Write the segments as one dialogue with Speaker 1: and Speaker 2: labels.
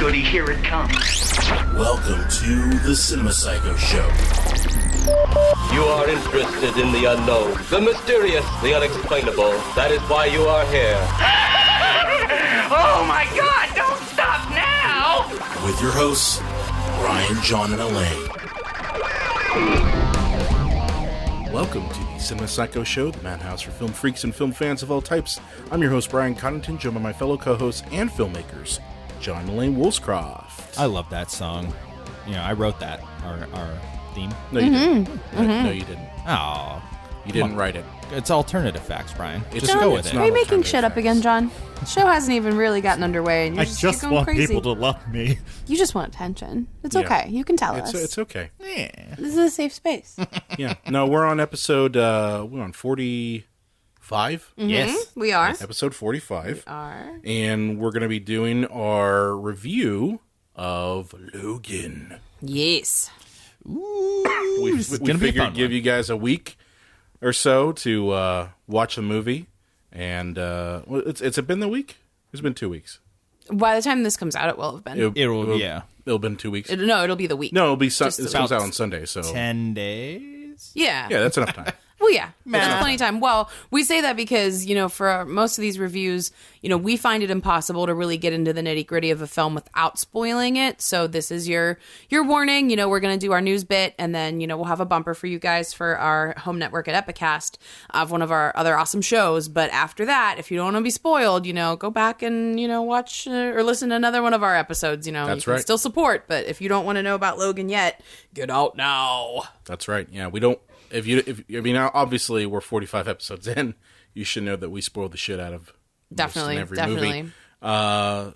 Speaker 1: goody, here it comes.
Speaker 2: Welcome to the Cinema Psycho Show.
Speaker 3: You are interested in the unknown, the mysterious, the unexplainable. That is why you are here.
Speaker 1: Oh my God, don't stop now!
Speaker 2: With your hosts, Brian, John, and Elaine. Welcome to the Cinema Psycho Show, the madhouse for film freaks and film fans of all types. I'm your host, Brian Coddington, joined by my fellow co-hosts and filmmakers, John and Elaine Woolscroft.
Speaker 4: I love that song. You know, I wrote that, our theme.
Speaker 2: No, you didn't. No, you didn't.
Speaker 4: Oh,
Speaker 2: You didn't write it.
Speaker 4: it's alternative facts, Brian.
Speaker 2: It's
Speaker 4: Just
Speaker 2: not-
Speaker 4: go with
Speaker 2: it's
Speaker 4: it.
Speaker 2: not
Speaker 5: Are you making
Speaker 2: alternative
Speaker 5: shit up
Speaker 2: facts.
Speaker 5: again, John? The show hasn't even really gotten underway, and you're you're going crazy.
Speaker 6: to love me.
Speaker 5: You just want attention. It's
Speaker 2: Yeah.
Speaker 5: okay. You can tell us.
Speaker 2: It's okay.
Speaker 4: Yeah.
Speaker 5: This is a safe space.
Speaker 2: Yeah. No, we're on episode, we're on 45?
Speaker 4: Yes.
Speaker 5: We are.
Speaker 2: Episode 45.
Speaker 5: Are.
Speaker 2: And we're going to be doing our review of Logan.
Speaker 5: Yes.
Speaker 2: We
Speaker 4: gonna be a
Speaker 2: figured
Speaker 4: fun
Speaker 2: give
Speaker 4: one.
Speaker 2: you guys a week or so to watch the movie. And it's been the week? It's been 2 weeks.
Speaker 5: By the time this comes out, it will have been.
Speaker 4: It'll yeah.
Speaker 2: It'll been 2 weeks.
Speaker 5: It'll be the week.
Speaker 2: No, it'll be
Speaker 5: Just
Speaker 2: this
Speaker 5: about
Speaker 2: comes out on Sunday, so
Speaker 4: 10 days.
Speaker 5: Yeah.
Speaker 2: yeah, that's enough time.
Speaker 5: Well, yeah. There's plenty of time. Well, we say that because, for most of these reviews, we find it impossible to really get into the nitty gritty of a film without spoiling it. So this is your warning. We're going to do our news bit, and then, we'll have a bumper for you guys for our home network at Epicast of one of our other awesome shows. But after that, if you don't want to be spoiled, go back and, watch or listen to another one of our episodes.
Speaker 2: That's
Speaker 5: you can
Speaker 2: right.
Speaker 5: still support. But if you don't want to know about Logan yet, get out now.
Speaker 2: That's right. Yeah, we don't. Obviously, we're 45 episodes in. You should know that we spoil the shit out of
Speaker 5: Definitely.
Speaker 2: most and every movie.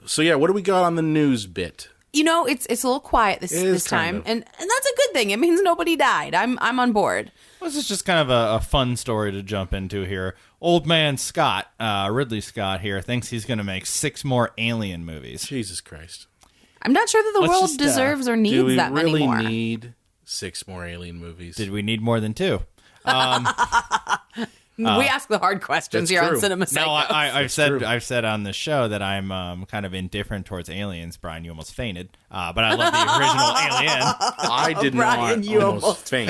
Speaker 2: So yeah, what do we got on the news bit?
Speaker 5: It's a little quiet this
Speaker 2: is
Speaker 5: time,
Speaker 2: kind of.
Speaker 5: and that's a good thing. It means nobody died. I'm on board.
Speaker 4: Well, this is just kind of a fun story to jump into here. Old man Scott, Ridley Scott here, thinks he's going to make 6 more Alien movies.
Speaker 2: Jesus Christ!
Speaker 5: I'm not sure that the
Speaker 4: Let's
Speaker 5: world
Speaker 4: just,
Speaker 5: deserves or
Speaker 2: Do
Speaker 5: needs
Speaker 2: we
Speaker 5: that many
Speaker 2: really
Speaker 5: more.
Speaker 2: need 6 more Alien movies?
Speaker 4: Did we need more than 2?
Speaker 5: We ask the hard questions
Speaker 2: That's
Speaker 5: here
Speaker 2: true.
Speaker 5: on Cinema Psycho.
Speaker 4: No, I've
Speaker 2: true.
Speaker 4: said on the show that I'm kind of indifferent towards aliens. Brian, you almost fainted, but I love the original Alien.
Speaker 2: I did
Speaker 5: Brian,
Speaker 2: not
Speaker 5: you
Speaker 2: almost faint.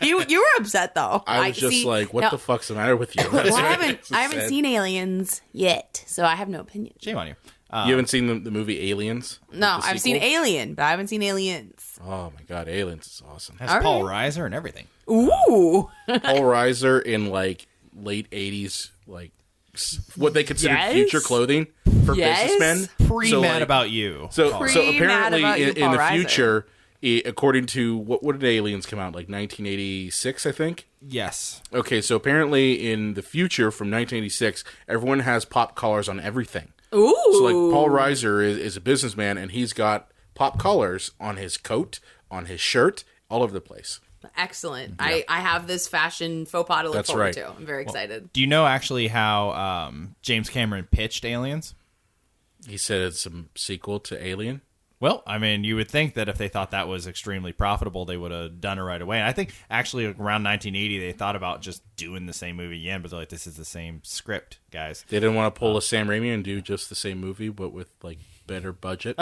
Speaker 5: you were upset though.
Speaker 2: I was just like, "What the fuck's the matter with you?"
Speaker 5: Well, I haven't seen Aliens yet, so I have no opinion.
Speaker 4: Shame on you.
Speaker 2: You haven't seen the movie Aliens?
Speaker 5: No,
Speaker 2: The
Speaker 5: I've seen
Speaker 2: sequel?
Speaker 5: Alien, but I haven't seen Aliens.
Speaker 2: Oh my god, Aliens is awesome.
Speaker 4: Has
Speaker 5: All
Speaker 4: Paul
Speaker 5: right.
Speaker 4: Reiser and everything.
Speaker 5: Ooh,
Speaker 2: Paul Reiser in like late 80s, like what they considered
Speaker 5: Yes.
Speaker 2: future clothing for
Speaker 5: Yes.
Speaker 2: businessmen.
Speaker 4: Pre-mad
Speaker 2: like,
Speaker 4: about you.
Speaker 2: So
Speaker 5: Pre-mad
Speaker 2: apparently
Speaker 5: about you,
Speaker 2: in
Speaker 5: Paul
Speaker 2: the
Speaker 5: Reiser.
Speaker 2: future, according to what did Aliens come out like 1986, I think.
Speaker 4: Yes.
Speaker 2: Okay, so apparently in the future from 1986, everyone has pop collars on everything.
Speaker 5: ooh.
Speaker 2: So like Paul Reiser is a businessman and he's got pop collars on his coat, on his shirt, all over the place.
Speaker 5: Excellent. I have this fashion faux pas to look
Speaker 2: That's
Speaker 5: forward
Speaker 2: right.
Speaker 5: to. I'm very excited.
Speaker 4: Do you know actually how James Cameron pitched Aliens?
Speaker 2: He said it's a sequel to Alien.
Speaker 4: Well, I mean, you would think that if they thought that was extremely profitable, they would have done it right away. And I think actually around 1980, they thought about just doing the same movie again, but they're like, this is the same script, guys.
Speaker 2: They didn't want to pull a Sam Raimi and do just the same movie, but with like better budget.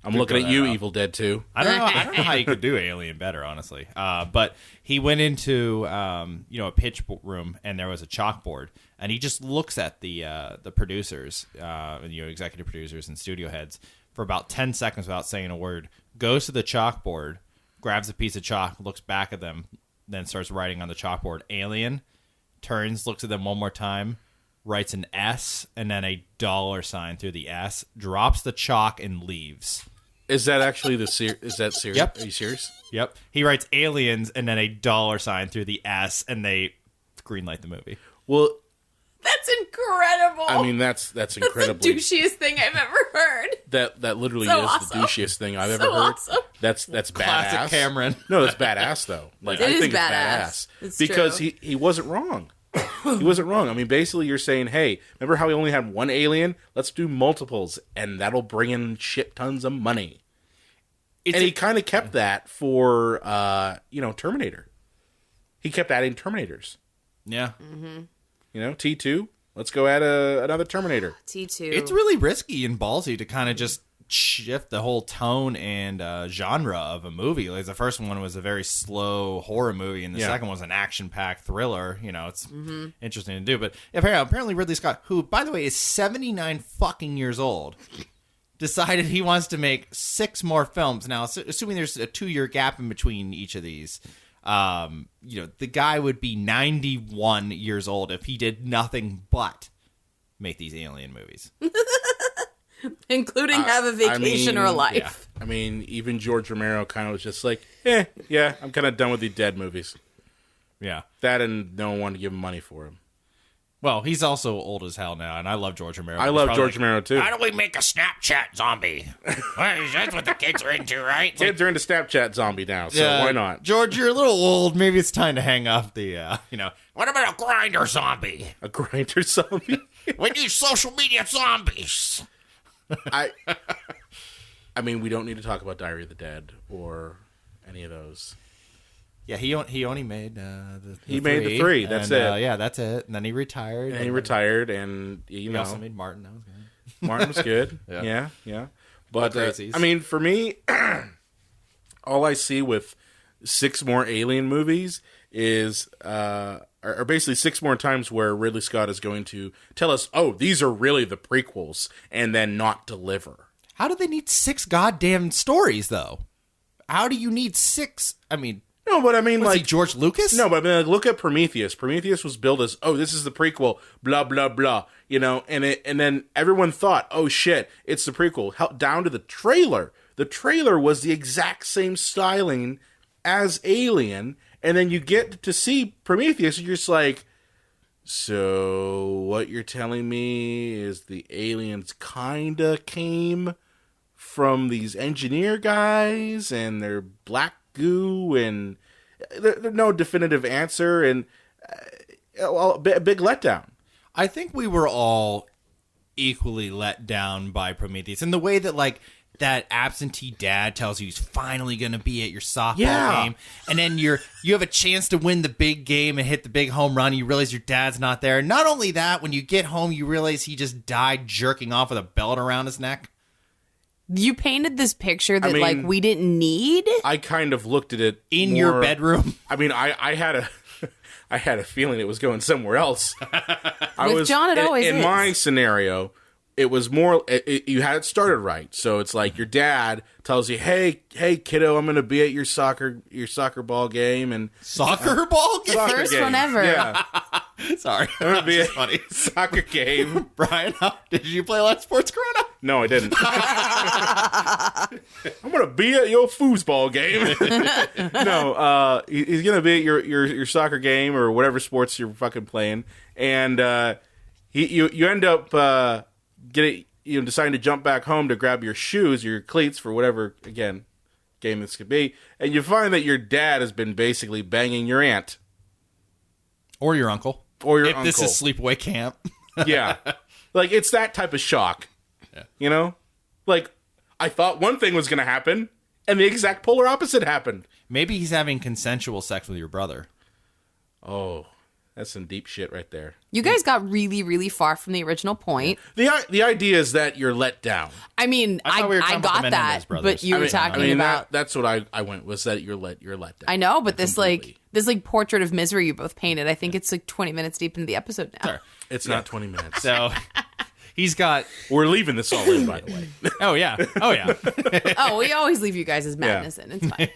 Speaker 2: I'm looking at you, Evil Dead 2.
Speaker 4: I don't know how you could do Alien better, honestly. But he went into a pitch room and there was a chalkboard, and he just looks at the producers, executive producers and studio heads for about 10 seconds without saying a word. Goes to the chalkboard, grabs a piece of chalk, looks back at them, then starts writing on the chalkboard Alien. Turns, looks at them one more time, writes an S and then a $sign through the S, drops the chalk and leaves.
Speaker 2: Is that actually is that serious?
Speaker 4: Yep.
Speaker 2: Are you serious?
Speaker 4: Yep. He writes Aliens and then a $sign through the S, and they greenlight the movie.
Speaker 2: Well,
Speaker 5: That's incredible.
Speaker 2: I mean that's incredibly
Speaker 5: the douchiest thing I've ever heard.
Speaker 2: that literally
Speaker 5: So
Speaker 2: is
Speaker 5: awesome.
Speaker 2: the douchiest thing I've
Speaker 5: So
Speaker 2: ever heard.
Speaker 5: awesome.
Speaker 2: That's badass.
Speaker 4: Classic Cameron.
Speaker 2: No, that's badass though. Like
Speaker 5: It
Speaker 2: I
Speaker 5: is
Speaker 2: think
Speaker 5: badass.
Speaker 2: it's badass
Speaker 5: It's
Speaker 2: because
Speaker 5: true.
Speaker 2: he wasn't wrong. He wasn't wrong. I mean, basically, you're saying, hey, remember how we only had one alien? Let's do multiples, and that'll bring in shit tons of money. And he kind of kept that for, Terminator. He kept adding Terminators.
Speaker 4: Yeah.
Speaker 2: T2, let's go add another Terminator.
Speaker 5: T2.
Speaker 4: It's really risky and ballsy to kind of just shift the whole tone and genre of a movie. Like the first one was a very slow horror movie, and the second one was an action-packed thriller. You know, it's interesting to do. But apparently Ridley Scott, who, by the way, is 79 fucking years old, decided he wants to make 6 more films. Now, assuming there's a 2-year gap in between each of these, the guy would be 91 years old if he did nothing but make these alien movies.
Speaker 5: Including have a vacation or a life.
Speaker 2: Yeah. I mean, even George Romero kind of was just like, yeah, I'm kind of done with the dead movies.
Speaker 4: Yeah.
Speaker 2: That and no one wanted to give him money for him.
Speaker 4: Well, he's also old as hell now, and I love George Romero.
Speaker 2: I love George Romero, too.
Speaker 1: How do we make a Snapchat zombie? Well, that's what the kids are into, right?
Speaker 2: Kids are into Snapchat zombie now, so why not?
Speaker 4: George, you're a little old. Maybe it's time to hang up the,
Speaker 1: What about a grinder zombie?
Speaker 2: A grinder zombie?
Speaker 1: We need social media zombies.
Speaker 2: I mean, we don't need to talk about Diary of the Dead or any of those.
Speaker 4: Yeah, he only made
Speaker 2: He made the 3. That's it.
Speaker 4: Yeah, that's it. And then he retired.
Speaker 2: And he retired, and
Speaker 4: he also made Martin. That was good.
Speaker 2: Martin was good. Yeah. But
Speaker 4: Crazies.
Speaker 2: I mean, for me, all I see with 6 more Alien movies is are basically 6 more times where Ridley Scott is going to tell us, "Oh, these are really the prequels," and then not deliver.
Speaker 4: How do they need 6 goddamn stories though? How do you need 6? I mean.
Speaker 2: No, but I mean,
Speaker 4: Was
Speaker 2: like
Speaker 4: he George Lucas?
Speaker 2: No, but I mean, like, look at Prometheus. Prometheus was billed as, "Oh, this is the prequel," blah blah blah. And then everyone thought, "Oh shit, it's the prequel." Down to the trailer. The trailer was the exact same styling as Alien, and then you get to see Prometheus, and you're just like, "So what you're telling me is the aliens kinda came from these engineer guys, and they're black goo," and there's no definitive answer, and a big letdown.
Speaker 4: I think we were all equally let down by Prometheus in the way that, like, that absentee dad tells you he's finally going to be at your softball game, and then you have a chance to win the big game and hit the big home run, and you realize your dad's not there. Not only that, when you get home, you realize he just died jerking off with a belt around his neck.
Speaker 5: You painted this picture that we didn't need.
Speaker 2: I kind of looked at it
Speaker 4: in your bedroom.
Speaker 2: I mean, I had a feeling it was going somewhere else.
Speaker 5: John, it always
Speaker 2: in
Speaker 5: is.
Speaker 2: my scenario. It was more. You had it started right, so it's like your dad tells you, "Hey, kiddo, I'm going to be at your soccer ball game and
Speaker 4: soccer ball game,
Speaker 5: first one ever."
Speaker 2: Yeah.
Speaker 4: Sorry,
Speaker 2: I'm going to be at funny soccer game.
Speaker 4: Brian, did you play a lot of sports growing up?
Speaker 2: No, I didn't. I'm going to be at your foosball game. No, he's going to be at your soccer game or whatever sports you're fucking playing, and you end up. Deciding to jump back home to grab your shoes, your cleats for whatever, again, game this could be, and you find that your dad has been basically banging your aunt.
Speaker 4: Or your uncle.
Speaker 2: If
Speaker 4: this is sleepaway camp.
Speaker 2: Yeah. Like, it's that type of shock. Yeah. You know? Like, I thought one thing was going to happen, and the exact polar opposite happened.
Speaker 4: Maybe he's having consensual sex with your brother.
Speaker 2: Oh, that's some deep shit right there.
Speaker 5: You guys got really, really far from the original point.
Speaker 2: The idea is that you're let down.
Speaker 5: I mean, I got that, but you were talking about...
Speaker 2: That's what I went, was that you're let down.
Speaker 5: I know, but this portrait of misery you both painted, I think it's like 20 minutes deep into the episode now.
Speaker 2: Sorry. It's not 20 minutes.
Speaker 4: So... He's got...
Speaker 2: We're leaving this all in, by the way.
Speaker 4: Oh, yeah.
Speaker 5: Oh, we always leave you guys as madness in. It's fine.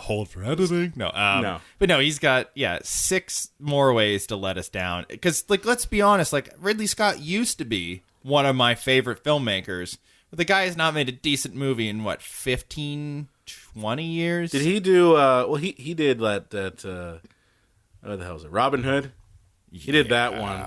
Speaker 4: Hold for editing. No.
Speaker 2: No.
Speaker 4: But no, he's got, 6 more ways to let us down. Because, let's be honest, Ridley Scott used to be one of my favorite filmmakers. But the guy has not made a decent movie in, 15, 20 years?
Speaker 2: Did he do... he did that... what the hell is it? Robin Hood? He did that one.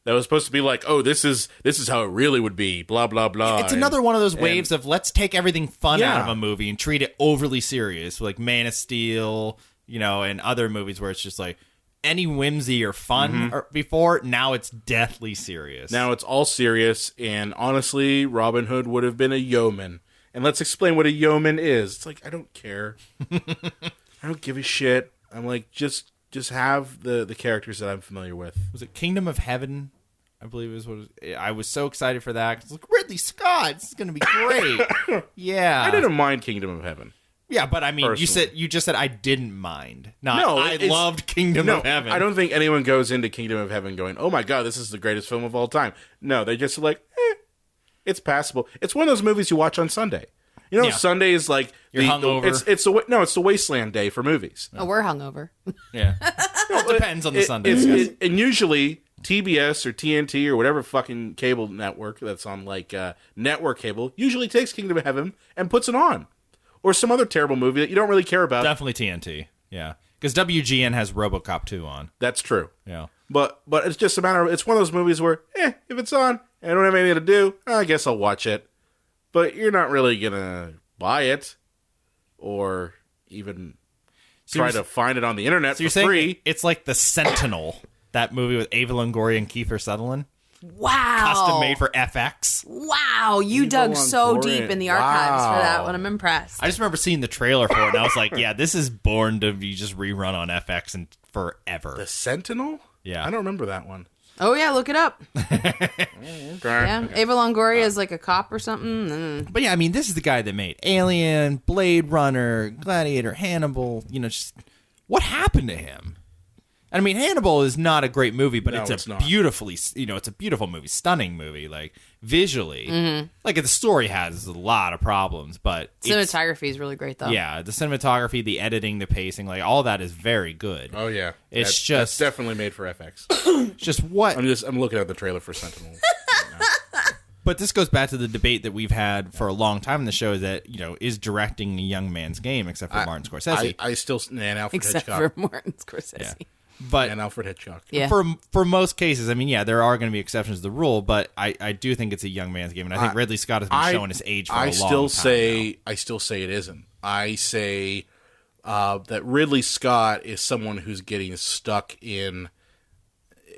Speaker 2: That was supposed to be like, oh, this is how it really would be, blah, blah, blah.
Speaker 4: It's another one of those waves of let's take everything fun out of a movie and treat it overly serious, like Man of Steel, and other movies where it's just like any whimsy or fun before, now it's deathly serious.
Speaker 2: Now it's all serious, and honestly, Robin Hood would have been a yeoman. And let's explain what a yeoman is. It's like, I don't care. I don't give a shit. I'm like, just have the characters that I'm familiar with.
Speaker 4: Was it Kingdom of Heaven? I believe is what I was so excited for that. It's like Ridley Scott. This is going to be great. Yeah.
Speaker 2: I didn't mind Kingdom of Heaven.
Speaker 4: Yeah, but I mean,
Speaker 2: Personally.
Speaker 4: you just said I didn't mind. Not
Speaker 2: No,
Speaker 4: I
Speaker 2: it's-
Speaker 4: loved Kingdom of Heaven.
Speaker 2: I don't think anyone goes into Kingdom of Heaven going, "Oh my god, this is the greatest film of all time." No, they just like, it's passable. It's one of those movies you watch on Sunday. You know,
Speaker 4: Yeah.
Speaker 2: Sunday is like
Speaker 4: You're hungover.
Speaker 2: it's the wasteland day for movies.
Speaker 5: Oh, we're hungover.
Speaker 4: Yeah. It depends on the Sunday.
Speaker 2: And usually TBS or TNT or whatever fucking cable network that's on like network cable usually takes Kingdom of Heaven and puts it on, or some other terrible movie that you don't really care about.
Speaker 4: Definitely TNT. Yeah. Because WGN has RoboCop 2 on.
Speaker 2: That's true.
Speaker 4: Yeah.
Speaker 2: But it's just a matter of, it's one of those movies where, if it's on and I don't have anything to do, I guess I'll watch it. But you're not really going to buy it or even try to find it on the internet for free.
Speaker 4: It's like The Sentinel, that movie with Ava Longoria and Kiefer Sutherland.
Speaker 5: Wow.
Speaker 4: Custom made for FX.
Speaker 5: Wow. You dug so
Speaker 2: Longoria.
Speaker 5: deep in the archives for that
Speaker 2: Wow.
Speaker 5: one. I'm impressed.
Speaker 4: I just remember seeing the trailer for it, and I was like, yeah, this is born to be just rerun on FX and forever.
Speaker 2: The Sentinel?
Speaker 4: Yeah.
Speaker 2: I don't remember that one.
Speaker 5: Oh, yeah. Look it up.
Speaker 2: Okay.
Speaker 5: Yeah. Ava Longoria is like a cop or something.
Speaker 4: But yeah, I mean, this is the guy that made Alien, Blade Runner, Gladiator, Hannibal. You know, just what happened to him? I mean, Hannibal is not a great movie, but
Speaker 2: No,
Speaker 4: it's
Speaker 2: it's
Speaker 4: a
Speaker 2: not.
Speaker 4: beautifully, it's a beautiful movie, stunning movie, like visually.
Speaker 5: Mm-hmm.
Speaker 4: Like the story has a lot of problems, but it's-
Speaker 5: Cinematography is really great, though.
Speaker 4: yeah, the cinematography, the editing, the pacing, like all that is very good.
Speaker 2: Oh, yeah.
Speaker 4: It's
Speaker 2: That's
Speaker 4: just-
Speaker 2: definitely made for FX.
Speaker 4: It's just what
Speaker 2: I'm looking at the trailer for Sentinel.
Speaker 4: But this goes back to the debate that we've had for a long time in the show that, is directing a young man's game, except for Martin Scorsese.
Speaker 2: I still, and Alfred
Speaker 5: Except
Speaker 2: Hitchcock.
Speaker 5: for Martin Scorsese.
Speaker 4: Yeah. But
Speaker 2: And Alfred Hitchcock.
Speaker 5: Yeah.
Speaker 4: for most cases, I mean, yeah, there are going to be exceptions to the rule, but I do think it's a young man's game, and I think Ridley Scott has been showing his age for a long time
Speaker 2: I still say it isn't. I say that Ridley Scott is someone who's getting stuck in.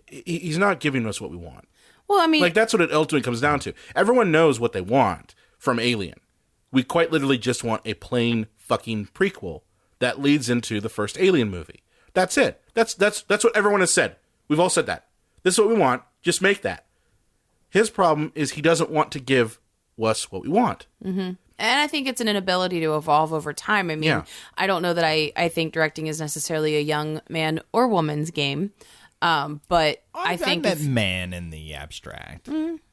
Speaker 2: He's not giving us what we want.
Speaker 5: Well, I mean,
Speaker 2: Like, that's what it ultimately comes down to. Everyone knows what they want from Alien. We quite literally just want a plain fucking prequel that leads into the first Alien movie. That's it. That's what everyone has said. We've all said that. This is what we want. Just make that. His problem is he doesn't want to give us what we want.
Speaker 5: and I think it's an inability to evolve over time. I mean,
Speaker 2: Yeah.
Speaker 5: I don't know that I think directing is necessarily a young man or woman's game. But I think
Speaker 4: that man in the abstract.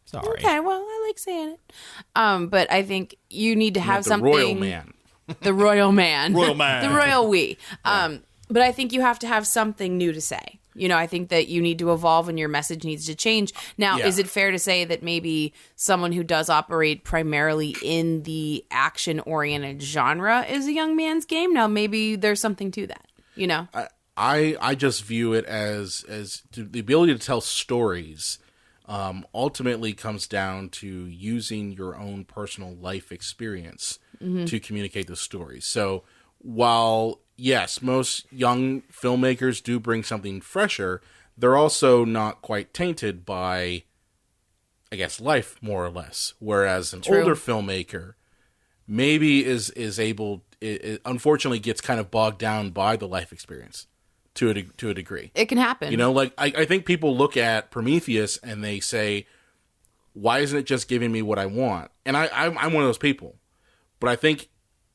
Speaker 4: Sorry.
Speaker 5: okay, well, I like saying it. But I think you need to have
Speaker 2: The
Speaker 5: something.
Speaker 2: royal man.
Speaker 5: The royal man.
Speaker 4: Royal man.
Speaker 5: The royal we. But I think you have to have something new to say. I think that you need to evolve and your message needs to change. Now,
Speaker 2: Yeah.
Speaker 5: is it fair to say that maybe someone who does operate primarily in the action-oriented genre is a young man's game? Now, maybe there's something to that,
Speaker 2: I just view it as the ability to tell stories ultimately comes down to using your own personal life experience to communicate the stories. So while, yes, most young filmmakers do bring something fresher, they're also not quite tainted by, I guess, life, more or less. Whereas an
Speaker 5: True.
Speaker 2: older filmmaker maybe is able, it unfortunately gets kind of bogged down by the life experience to a degree.
Speaker 5: It can happen.
Speaker 2: Like, I think people look at Prometheus and they say, why isn't it just giving me what I want? And I'm one of those people. But I think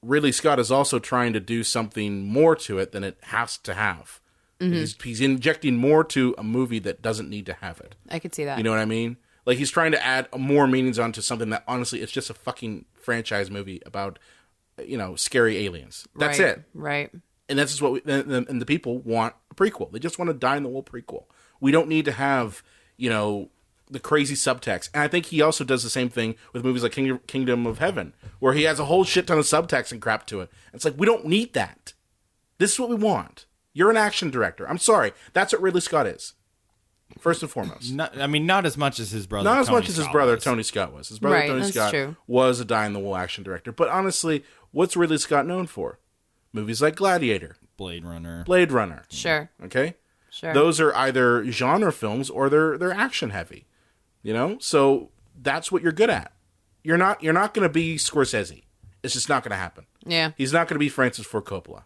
Speaker 2: Ridley Scott is also trying to do something more to it than it has to have. He's injecting more to a movie that doesn't need to have it.
Speaker 5: I could see that.
Speaker 2: You know what I mean? Like, he's trying to add more meanings onto something that, honestly, it's just a fucking franchise movie about, scary aliens. That's
Speaker 5: Right,
Speaker 2: it.
Speaker 5: Right.
Speaker 2: And that's just what and the people want a prequel. They just want to die in the wool prequel. We don't need to have, the crazy subtext. And I think he also does the same thing with movies like Kingdom of Heaven, where he has a whole shit ton of subtext and crap to it. It's like, we don't need that. This is what we want. You're an action director. I'm sorry. That's what Ridley Scott is. First and foremost.
Speaker 4: Not as much as his brother.
Speaker 2: Not as
Speaker 4: Tony
Speaker 2: much as his
Speaker 4: Scott
Speaker 2: brother
Speaker 4: was.
Speaker 2: Tony Scott was. His brother
Speaker 5: Right,
Speaker 2: Tony
Speaker 5: that's
Speaker 2: Scott
Speaker 5: true.
Speaker 2: was a die-in-the-wool action director. But honestly, what's Ridley Scott known for? Movies like Gladiator,
Speaker 4: Blade Runner.
Speaker 2: Blade Runner.
Speaker 5: Sure.
Speaker 2: Okay?
Speaker 5: Sure.
Speaker 2: Those are either genre films or they're action heavy. So that's what you're good at. You're not going to be Scorsese. It's just not going to happen.
Speaker 5: Yeah.
Speaker 2: He's not going to be Francis Ford Coppola.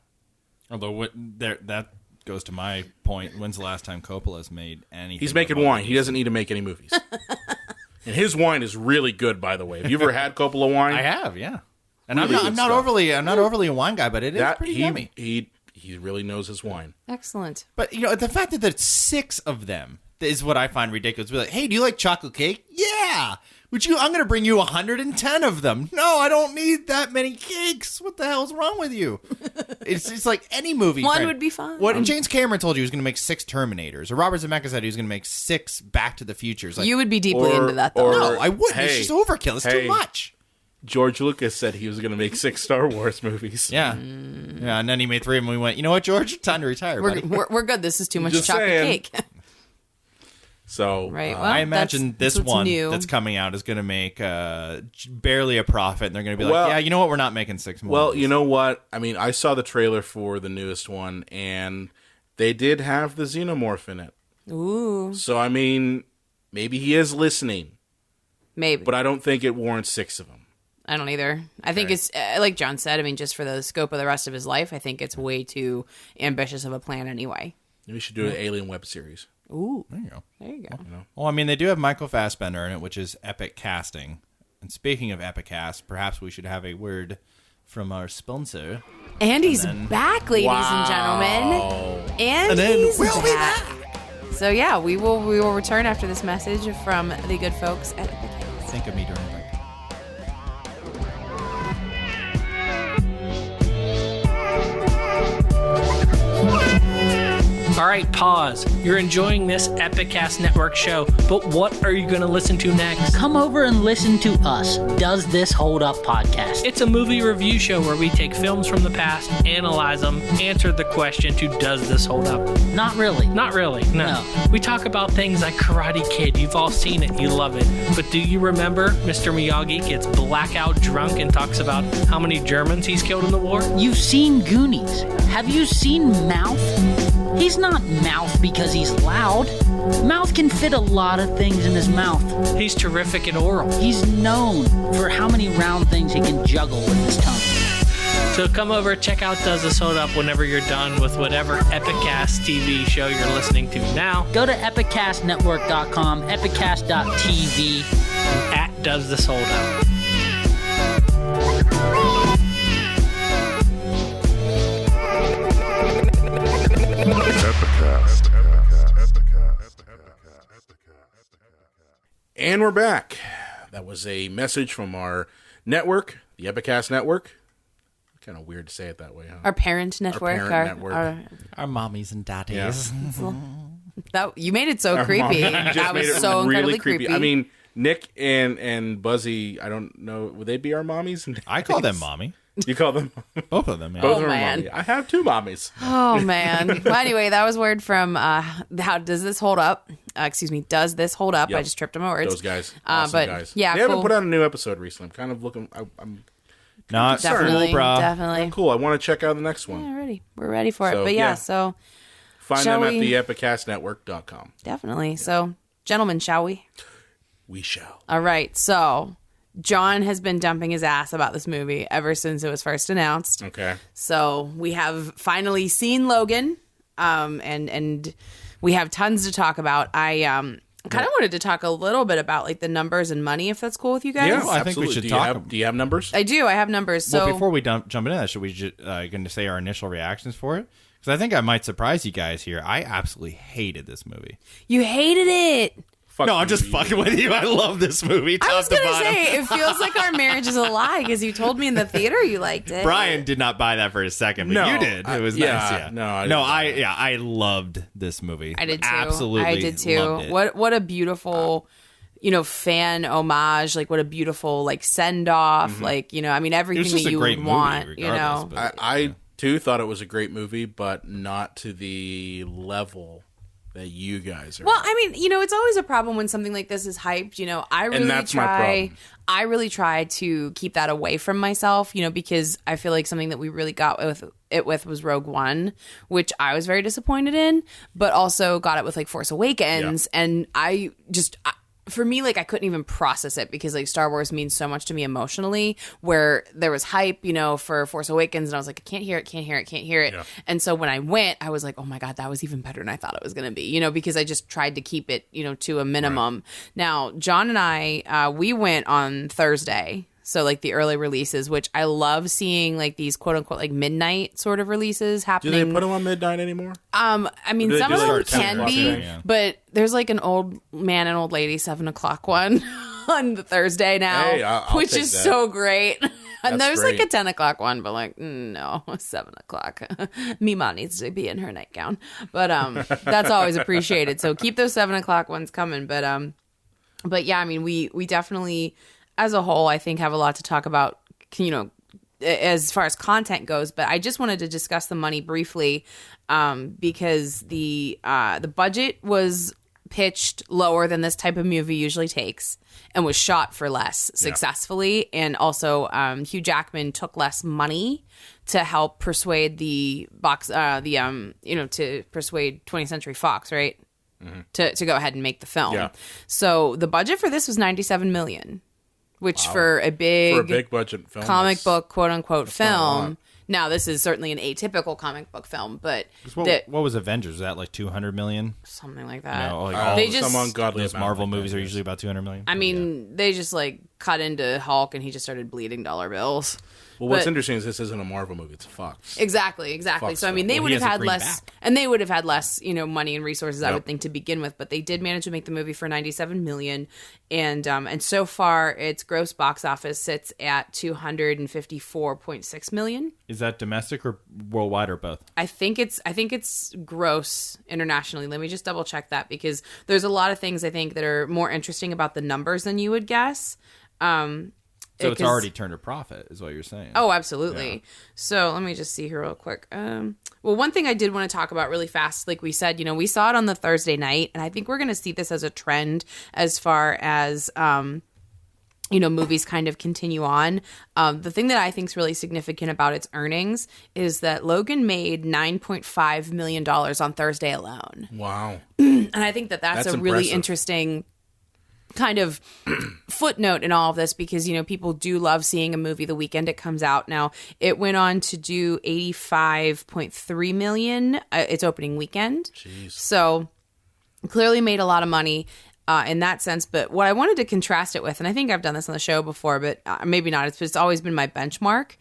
Speaker 4: Although that goes to my point. When's the last time Coppola's made anything?
Speaker 2: He's making
Speaker 4: remotely
Speaker 2: wine. He doesn't need to make any movies. And his wine is really good, by the way. Have you ever had Coppola wine?
Speaker 4: I have, yeah. And
Speaker 2: Really
Speaker 4: I'm not overly a wine guy, but it is pretty yummy.
Speaker 2: He really knows his wine.
Speaker 5: Excellent.
Speaker 4: But the fact that there's 6 of them is what I find ridiculous. Be like, hey, do you like chocolate cake? Yeah. I'm going to bring you 110 of them. No, I don't need that many cakes. What the hell's wrong with you? It's like any movie.
Speaker 5: One would be fine.
Speaker 4: What James Cameron told you he was going to make 6 Terminators, or Robert Zemeckis said he was going to make 6 Back to the Futures. Like,
Speaker 5: You would be deeply into that, though.
Speaker 4: no, I wouldn't. It's just overkill. It's too much.
Speaker 2: George Lucas said he was going to make 6 Star Wars movies.
Speaker 4: Yeah. Yeah, and then he made 3 of them and we went, you know what, George? Time to retire, buddy.
Speaker 5: We're good. This is too much
Speaker 2: Just
Speaker 5: chocolate
Speaker 2: saying.
Speaker 5: cake.
Speaker 2: So
Speaker 5: Right. Well,
Speaker 4: I imagine
Speaker 5: that's
Speaker 4: this
Speaker 5: what's
Speaker 4: one
Speaker 5: new.
Speaker 4: that's coming out is going to make barely a profit, and they're going to be like, yeah, you know what? We're not making 6 more.
Speaker 2: Well, you know what? I mean, I saw the trailer for the newest one, and they did have the xenomorph in it.
Speaker 5: Ooh.
Speaker 2: So, I mean, maybe he is listening,
Speaker 5: Maybe.
Speaker 2: but I don't think it warrants 6 of them.
Speaker 5: I don't either. I think it's, like John said, I mean, just for the scope of the rest of his life, I think it's way too ambitious of a plan anyway.
Speaker 2: Maybe we should do an Alien web series.
Speaker 5: Ooh.
Speaker 4: There you go.
Speaker 5: There you go.
Speaker 4: Well, I mean, they do have Michael Fassbender in it, which is epic casting. And speaking of epic cast, perhaps we should have a word from our sponsor.
Speaker 5: And he's back, ladies and gentlemen. And
Speaker 4: then
Speaker 5: he's
Speaker 4: we'll be
Speaker 5: back. So yeah, we will return after this message from the good folks at Epic Cast.
Speaker 4: Think of me during break.
Speaker 6: All right, pause. You're enjoying this Epicast Network show, but what are you going to listen to next?
Speaker 7: Come over and listen to us, Does This Hold Up podcast.
Speaker 6: It's a movie review show where we take films from the past, analyze them, answer the question to does this hold up?
Speaker 7: Not really.
Speaker 6: Not really, no. We talk about things like Karate Kid. You've all seen it. You love it. But do you remember Mr. Miyagi gets blackout drunk and talks about how many Germans he's killed in the war?
Speaker 7: You've seen Goonies. Have you seen Mouth? He's not Mouth because he's loud. Mouth can fit a lot of things in his mouth.
Speaker 6: He's terrific at oral.
Speaker 7: He's known for how many round things he can juggle with his tongue.
Speaker 6: So come over, check out Does This Hold Up whenever you're done with whatever Epicast TV show you're listening to now.
Speaker 7: Go to epiccastnetwork.com, epiccast.tv.
Speaker 6: At Does This Hold Up.
Speaker 2: And we're back. That was a message from our network, the Epicast Network. Kind of weird to say it that way, huh?
Speaker 5: Our parent network.
Speaker 2: network.
Speaker 4: Our mommies and daddies.
Speaker 5: That you made it so
Speaker 2: Our
Speaker 5: creepy.
Speaker 2: mom- you
Speaker 5: That
Speaker 2: just
Speaker 5: was
Speaker 2: made it
Speaker 5: so
Speaker 2: really
Speaker 5: incredibly creepy.
Speaker 2: I mean, Nick and Buzzy, I don't know, would they be our mommies? And
Speaker 4: I call them
Speaker 2: daddies?
Speaker 4: mommy.
Speaker 2: You call them?
Speaker 4: Both of them, yeah.
Speaker 2: Both of them are
Speaker 5: man.
Speaker 2: mommy. I have 2 mommies.
Speaker 5: Oh man. Well, anyway, that was word from how does this hold up? Does this hold up?
Speaker 2: Yep.
Speaker 5: I just tripped on my words.
Speaker 2: Those guys. Awesome
Speaker 5: but
Speaker 2: guys.
Speaker 5: yeah,
Speaker 2: they
Speaker 5: cool.
Speaker 2: haven't put out a new episode recently. I'm kind of looking. I'm
Speaker 4: Not
Speaker 5: Definitely,
Speaker 4: cool, brah.
Speaker 5: definitely.
Speaker 2: cool. I want to check out the next one.
Speaker 5: Yeah, ready. We're ready for it.
Speaker 2: So,
Speaker 5: But yeah,
Speaker 2: yeah.
Speaker 5: so
Speaker 2: Find
Speaker 5: Shall
Speaker 2: them at
Speaker 5: we-
Speaker 2: the epicastnetwork.com.
Speaker 5: definitely. So, gentlemen, shall we?
Speaker 2: We shall.
Speaker 5: All right. So, John has been dumping his ass about this movie ever since it was first announced.
Speaker 2: Okay.
Speaker 5: So, we have finally seen Logan, and we have tons to talk about. I kind of wanted to talk a little bit about like the numbers and money, if that's cool with you guys.
Speaker 2: Yeah,
Speaker 4: Well, I think we
Speaker 2: absolutely.
Speaker 4: should
Speaker 2: do
Speaker 4: talk-
Speaker 2: Do you have numbers?
Speaker 5: I do. I have numbers. So
Speaker 4: Well, before we jump into that, should we just going to say our initial reactions for it? Because I think I might surprise you guys here. I absolutely hated this movie.
Speaker 5: you hated it.
Speaker 2: Fuck
Speaker 4: No,
Speaker 2: you,
Speaker 4: I'm just
Speaker 2: you-
Speaker 4: fucking with you. I love this movie.
Speaker 5: I was
Speaker 4: top to
Speaker 5: gonna
Speaker 4: bottom.
Speaker 5: say it feels like our marriage is a lie because you told me in the theater you liked it.
Speaker 4: Brian did not buy that for a second, but
Speaker 2: No,
Speaker 4: you did. It was
Speaker 2: yeah,
Speaker 4: nice. Yeah.
Speaker 2: no, I didn't buy that.
Speaker 4: I loved this movie.
Speaker 5: I did too.
Speaker 4: Absolutely,
Speaker 5: I did too.
Speaker 4: loved it.
Speaker 5: What a beautiful, fan homage. Like what a beautiful send off. Like I mean everything
Speaker 4: just
Speaker 5: that
Speaker 4: a
Speaker 5: you
Speaker 4: great
Speaker 5: would
Speaker 4: movie,
Speaker 5: want.
Speaker 4: regardless, but-
Speaker 2: I too thought it was a great movie, but not to the level that you guys are.
Speaker 5: Well, I mean, it's always a problem when something like this is hyped. I really
Speaker 2: that's my
Speaker 5: try.
Speaker 2: problem.
Speaker 5: I really try to keep that away from myself. Because I feel like something that we really got with was Rogue One, which I was very disappointed in, but also got it with Force Awakens, and I for me, like, I couldn't even process it because, like, Star Wars means so much to me emotionally, where there was hype, you know, for Force Awakens, and I was like, I can't hear it.
Speaker 2: Yeah.
Speaker 5: And so when I went, I was like, oh my God, that was even better than I thought it was going to be, you know, because I just tried to keep it, you know, to a minimum. Right. Now, John and I, we went on Thursday. So, like, the early releases, which I love seeing, like, these quote-unquote, like, midnight sort of releases happening.
Speaker 2: Do they put them on midnight anymore?
Speaker 5: I mean, some of them can be,
Speaker 4: yeah.
Speaker 5: but there's, like, an old man and old lady 7 o'clock one on the Thursday now,
Speaker 2: hey, I'll
Speaker 5: which
Speaker 2: take
Speaker 5: is
Speaker 2: that.
Speaker 5: so great. And there's,
Speaker 2: great.
Speaker 5: like, a 10 o'clock one, but, like, no, 7 o'clock. Mima needs to be in her nightgown. But that's always appreciated. So keep those 7 o'clock ones coming. But yeah, I mean, we definitely... as a whole, I think have a lot to talk about, you know, as far as content goes. But I just wanted to discuss the money briefly because the budget was pitched lower than this type of movie usually takes and was shot for less successfully. Yeah. And also Hugh Jackman took less money to help persuade to persuade 20th Century Fox, right? Mm-hmm. To go ahead and make the film. Yeah. So the budget for this was $97 million. Which for a big
Speaker 2: budget film,
Speaker 5: comic book, quote unquote, film. Now, this is certainly an atypical comic book film, but
Speaker 4: what was Avengers? Was that like 200 million?
Speaker 5: Something like that.
Speaker 4: No, like
Speaker 5: they just,
Speaker 2: some ungodly
Speaker 4: those Marvel movies are usually about 200 million.
Speaker 5: I mean, they just like cut into Hulk and he just started bleeding dollar bills.
Speaker 2: Well, what's interesting is this isn't a Marvel movie; it's a Fox.
Speaker 5: Exactly.
Speaker 2: Fox
Speaker 5: so I mean, they would have had less, and they would have had less, you know, money and resources, I would think, to begin with. But they did manage to make the movie for $97 million, and so far its gross box office sits at $254.6 million.
Speaker 4: Is that domestic or worldwide or both?
Speaker 5: I think it's gross internationally. Let me just double check that because there's a lot of things I think that are more interesting about the numbers than you would guess.
Speaker 4: So it's already turned a profit, is what you're saying.
Speaker 5: Oh, absolutely. Yeah. So let me just see here real quick. Well, one thing I did want to talk about really fast, like we said, you know, we saw it on the Thursday night, and I think we're going to see this as a trend as far as, you know, movies kind of continue on. The thing that I think is really significant about its earnings is that Logan made $9.5 million on Thursday alone.
Speaker 2: Wow.
Speaker 5: And I think that's a really
Speaker 2: impressive.
Speaker 5: Interesting kind of footnote in all of this because, you know, people do love seeing a movie the weekend it comes out. Now, it went on to do $85.3 million its opening weekend.
Speaker 2: Jeez.
Speaker 5: So clearly made a lot of money in that sense. But what I wanted to contrast it with, and I think I've done this on the show before, but maybe not, it's always been my benchmark.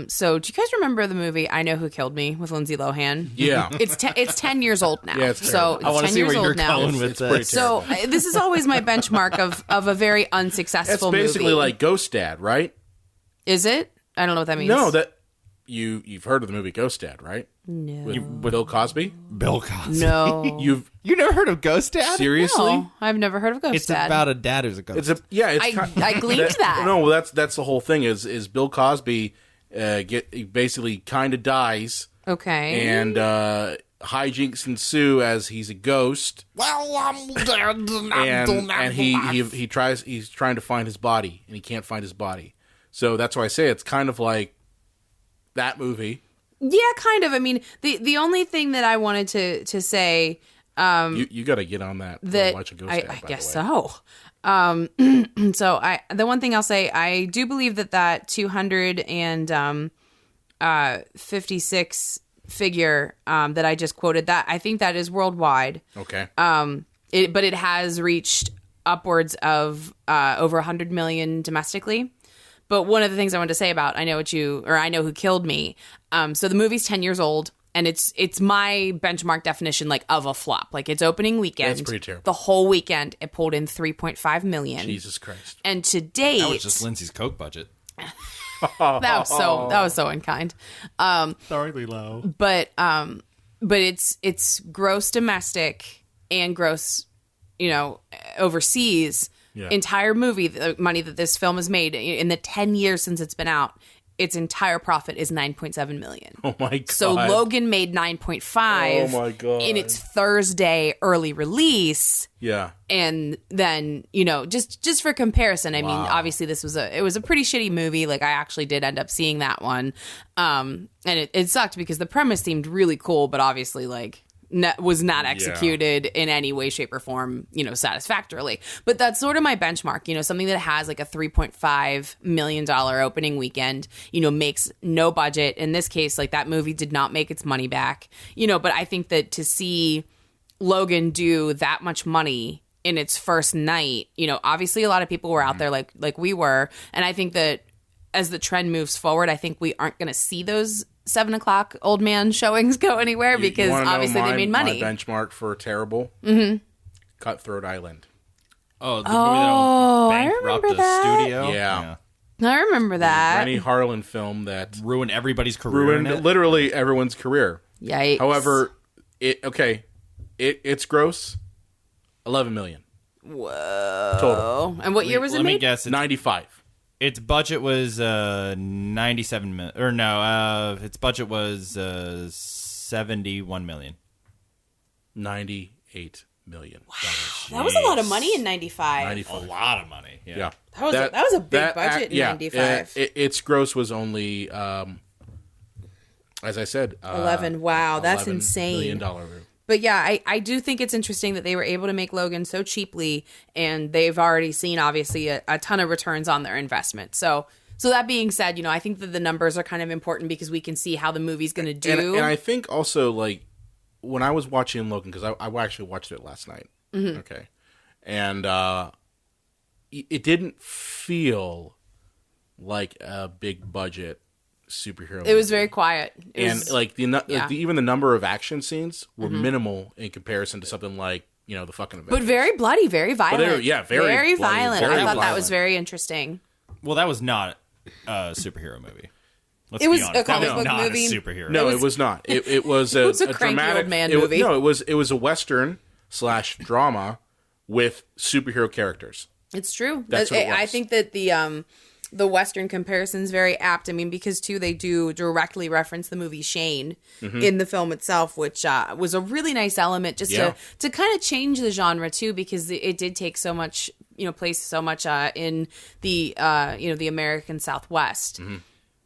Speaker 5: So do you guys remember the movie I Know Who Killed Me with Lindsay Lohan?
Speaker 2: Yeah.
Speaker 5: It's 10 years old now.
Speaker 2: Yeah, it's
Speaker 5: so
Speaker 2: terrible.
Speaker 5: it's
Speaker 4: I want to
Speaker 5: 10
Speaker 4: see
Speaker 5: years
Speaker 4: where you're
Speaker 5: old now.
Speaker 4: going with this.
Speaker 5: So this is always my benchmark of a very unsuccessful movie.
Speaker 2: It's basically like Ghost Dad, right?
Speaker 5: Is it? I don't know what that means.
Speaker 2: No, that you've heard of the movie Ghost Dad, right?
Speaker 5: No.
Speaker 2: With Bill Cosby?
Speaker 4: Bill Cosby.
Speaker 5: No.
Speaker 4: You never heard of Ghost Dad?
Speaker 2: Seriously?
Speaker 5: No, I've never heard of Ghost
Speaker 4: It's
Speaker 5: Dad.
Speaker 4: about a dad who's a ghost.
Speaker 5: I gleaned that.
Speaker 2: No, that's the whole thing. Is Bill Cosby basically kind of dies,
Speaker 5: Okay.
Speaker 2: and hijinks ensue as he's a ghost.
Speaker 1: Well, I'm dead.
Speaker 2: and he's trying to find his body, and he can't find his body. So that's why I say it's kind of like that movie.
Speaker 5: Yeah, kind of. I mean, the only thing that I wanted to say.
Speaker 2: You got to get on that. Watch a Ghost Dad,
Speaker 5: I
Speaker 2: by
Speaker 5: guess
Speaker 2: the way.
Speaker 5: so. So the one thing I'll say, I do believe that 256 figure that I just quoted, that I think that is worldwide.
Speaker 2: Okay.
Speaker 5: But it has reached upwards of over 100 million domestically. But one of the things I wanted to say about I Know Who Killed Me. So the movie's 10 years old. And it's my benchmark definition like of a flop. Like its opening weekend,
Speaker 2: That's pretty terrible.
Speaker 5: The whole weekend it pulled in $3.5 million.
Speaker 2: Jesus Christ!
Speaker 5: And to date,
Speaker 4: That was just Lindsay's Coke budget.
Speaker 5: that was so unkind.
Speaker 4: Starkly low.
Speaker 5: But it's gross domestic and gross, you know, overseas.
Speaker 2: Yeah.
Speaker 5: Entire movie, the money that this film has made in the 10 years since it's been out. Its entire profit is $9.7 million.
Speaker 2: Oh my god!
Speaker 5: So Logan made $9.5.
Speaker 2: Oh my god!
Speaker 5: In its Thursday early release.
Speaker 2: Yeah.
Speaker 5: And then, you know, just for comparison, I mean, obviously this was a pretty shitty movie. Like I actually did end up seeing that one, and it sucked because the premise seemed really cool, but obviously like was not executed in any way, shape, or form, satisfactorily. But that's sort of my benchmark, something that has like a $3.5 million opening weekend, makes no budget. In this case, like that movie did not make its money back, but I think that to see Logan do that much money in its first night, obviously a lot of people were out there like we were. And I think that as the trend moves forward, I think we aren't going to see those 7 o'clock old man showings go anywhere because obviously they made money.
Speaker 2: My benchmark for terrible, Cutthroat Island.
Speaker 4: Oh, the movie that'll bankrupt the studio.
Speaker 2: Yeah.
Speaker 5: I remember that.
Speaker 2: Rennie Harlan film that
Speaker 4: ruined everybody's career.
Speaker 2: Ruined literally everyone's career.
Speaker 5: Yikes.
Speaker 2: However, it's gross, $11 million.
Speaker 5: Whoa.
Speaker 2: Total.
Speaker 5: And what year was it
Speaker 4: Let
Speaker 5: made?
Speaker 4: me guess.
Speaker 2: 95.
Speaker 4: Its budget was 97 million. Or no, its budget was 71 million.
Speaker 2: 98 million.
Speaker 5: Wow. That was a lot of money in 95.
Speaker 2: 95.
Speaker 4: A lot of money. Yeah.
Speaker 5: That was a big budget in 95.
Speaker 2: Its gross was only, as I said,
Speaker 5: 11. Wow, that's insane.
Speaker 2: $11 million.
Speaker 5: But yeah, I do think it's interesting that they were able to make Logan so cheaply, and they've already seen, obviously, a ton of returns on their investment. So that being said, I think that the numbers are kind of important because we can see how the movie's going to do.
Speaker 2: And I think also, like, when I was watching Logan, because I actually watched it last night, okay, and it didn't feel like a big budget superhero movie.
Speaker 5: It was very quiet.
Speaker 2: Even the number of action scenes were minimal in comparison to something like the fucking Avengers.
Speaker 5: But very bloody, very violent.
Speaker 2: Very bloody,
Speaker 5: violent.
Speaker 2: very
Speaker 5: I thought that
Speaker 2: violent.
Speaker 5: was very interesting.
Speaker 4: Well, that was not a superhero movie. Let's
Speaker 5: It
Speaker 4: be
Speaker 5: was
Speaker 4: honest.
Speaker 5: a comic
Speaker 4: that was
Speaker 5: book
Speaker 4: not
Speaker 5: movie.
Speaker 4: a superhero.
Speaker 2: No, it was not. It was a,
Speaker 5: It was a
Speaker 2: a
Speaker 5: cranky
Speaker 2: dramatic
Speaker 5: old man
Speaker 2: it was-
Speaker 5: movie.
Speaker 2: No, it was a Western / drama with superhero characters.
Speaker 5: It's true.
Speaker 2: That's what it was.
Speaker 5: I think that the Western comparison is very apt. I mean, because too they do directly reference the movie Shane in the film itself, which was a really nice element just to kind of change the genre too, because it did take so much, place so much in the the American Southwest.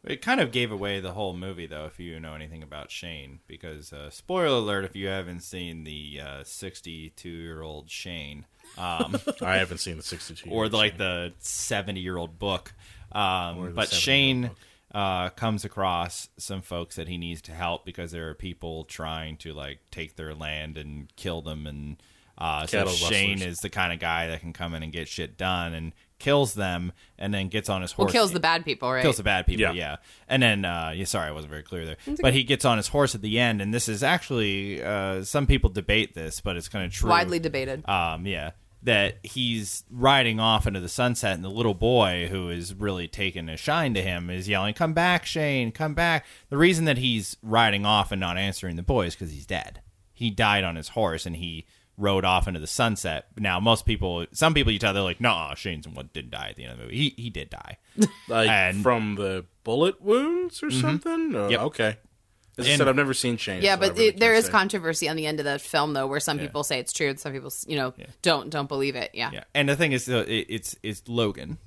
Speaker 4: It kind of gave away the whole movie, though, if you know anything about Shane, because spoiler alert, if you haven't seen the 62-year-old Shane,
Speaker 2: I haven't seen the 62
Speaker 4: or the 70-year-old book. But Shane comes across some folks that he needs to help because there are people trying to take their land and kill them, and so Shane is the kind of guy that can come in and get shit done and kills them, and then gets on his horse.
Speaker 5: Well, kills the bad people, right?
Speaker 4: Kills the bad people, yeah. And then, sorry, I wasn't very clear there. But he gets on his horse at the end, and this is actually, some people debate this, but it's kind of true.
Speaker 5: Widely debated.
Speaker 4: That he's riding off into the sunset, and the little boy who is really taking a shine to him is yelling, "Come back, Shane, come back." The reason that he's riding off and not answering the boy is because he's dead. He died on his horse, and he rode off into the sunset. Now, some people you tell, they're like, "No, Shane's one didn't die at the end of the movie. He did die."
Speaker 2: From the bullet wounds or something?
Speaker 4: Yep.
Speaker 2: Okay. As I said, I've never seen Shane.
Speaker 5: Yeah,
Speaker 2: so
Speaker 5: but
Speaker 2: I really
Speaker 5: there
Speaker 2: can't
Speaker 5: is
Speaker 2: say.
Speaker 5: controversy on the end of the film, though, where some people say it's true and some people, don't believe it. Yeah.
Speaker 4: And the thing is, it's Logan.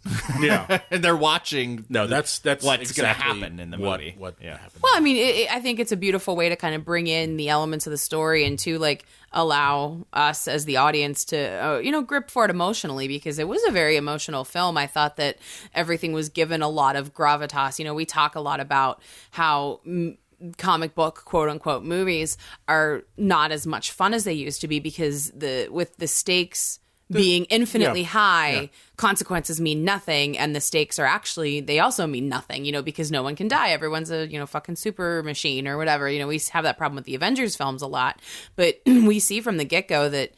Speaker 2: Yeah.
Speaker 4: And they're watching.
Speaker 2: No, that's
Speaker 4: what's
Speaker 2: exactly
Speaker 4: going to happen in the movie.
Speaker 2: What happened.
Speaker 5: Well, I mean, I think it's a beautiful way to kind of bring in the elements of the story and to allow us as the audience to, grip for it emotionally, because it was a very emotional film. I thought that everything was given a lot of gravitas. We talk a lot about how comic book quote unquote movies are not as much fun as they used to be because with the stakes being infinitely high, consequences mean nothing, and the stakes are they also mean nothing, because no one can die. Everyone's a fucking super machine or whatever. We have that problem with the Avengers films a lot, but we see from the get-go that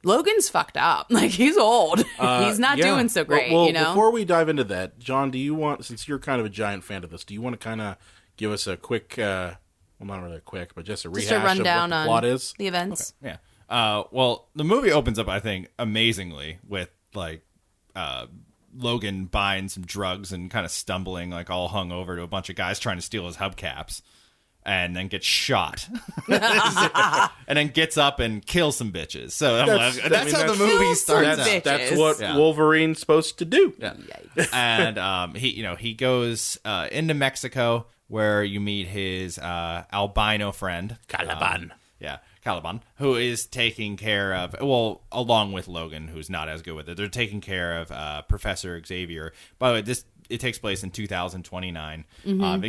Speaker 5: Logan's fucked up. He's old. He's not doing so great.
Speaker 2: Well, before we dive into that, John, do you want, since you're kind of a giant fan of this, do you want to kind of give us a quick, well, not really quick, but just a rehash
Speaker 5: Just a rundown
Speaker 2: of what the plot is?
Speaker 5: the events.
Speaker 4: Okay. Yeah. Well, the movie opens up, I think, amazingly with Logan buying some drugs and kind of stumbling all hung over to a bunch of guys trying to steal his hubcaps, and then gets shot, and then gets up and kills some bitches. So that's how the movie starts out.
Speaker 2: That's what Wolverine's supposed to do.
Speaker 4: Yeah. And he goes into Mexico, where you meet his albino friend,
Speaker 2: Caliban.
Speaker 4: Yeah, Caliban, who is taking care of, well, along with Logan, who's not as good with it. They're taking care of Professor Xavier. By the way, it takes place in 2029.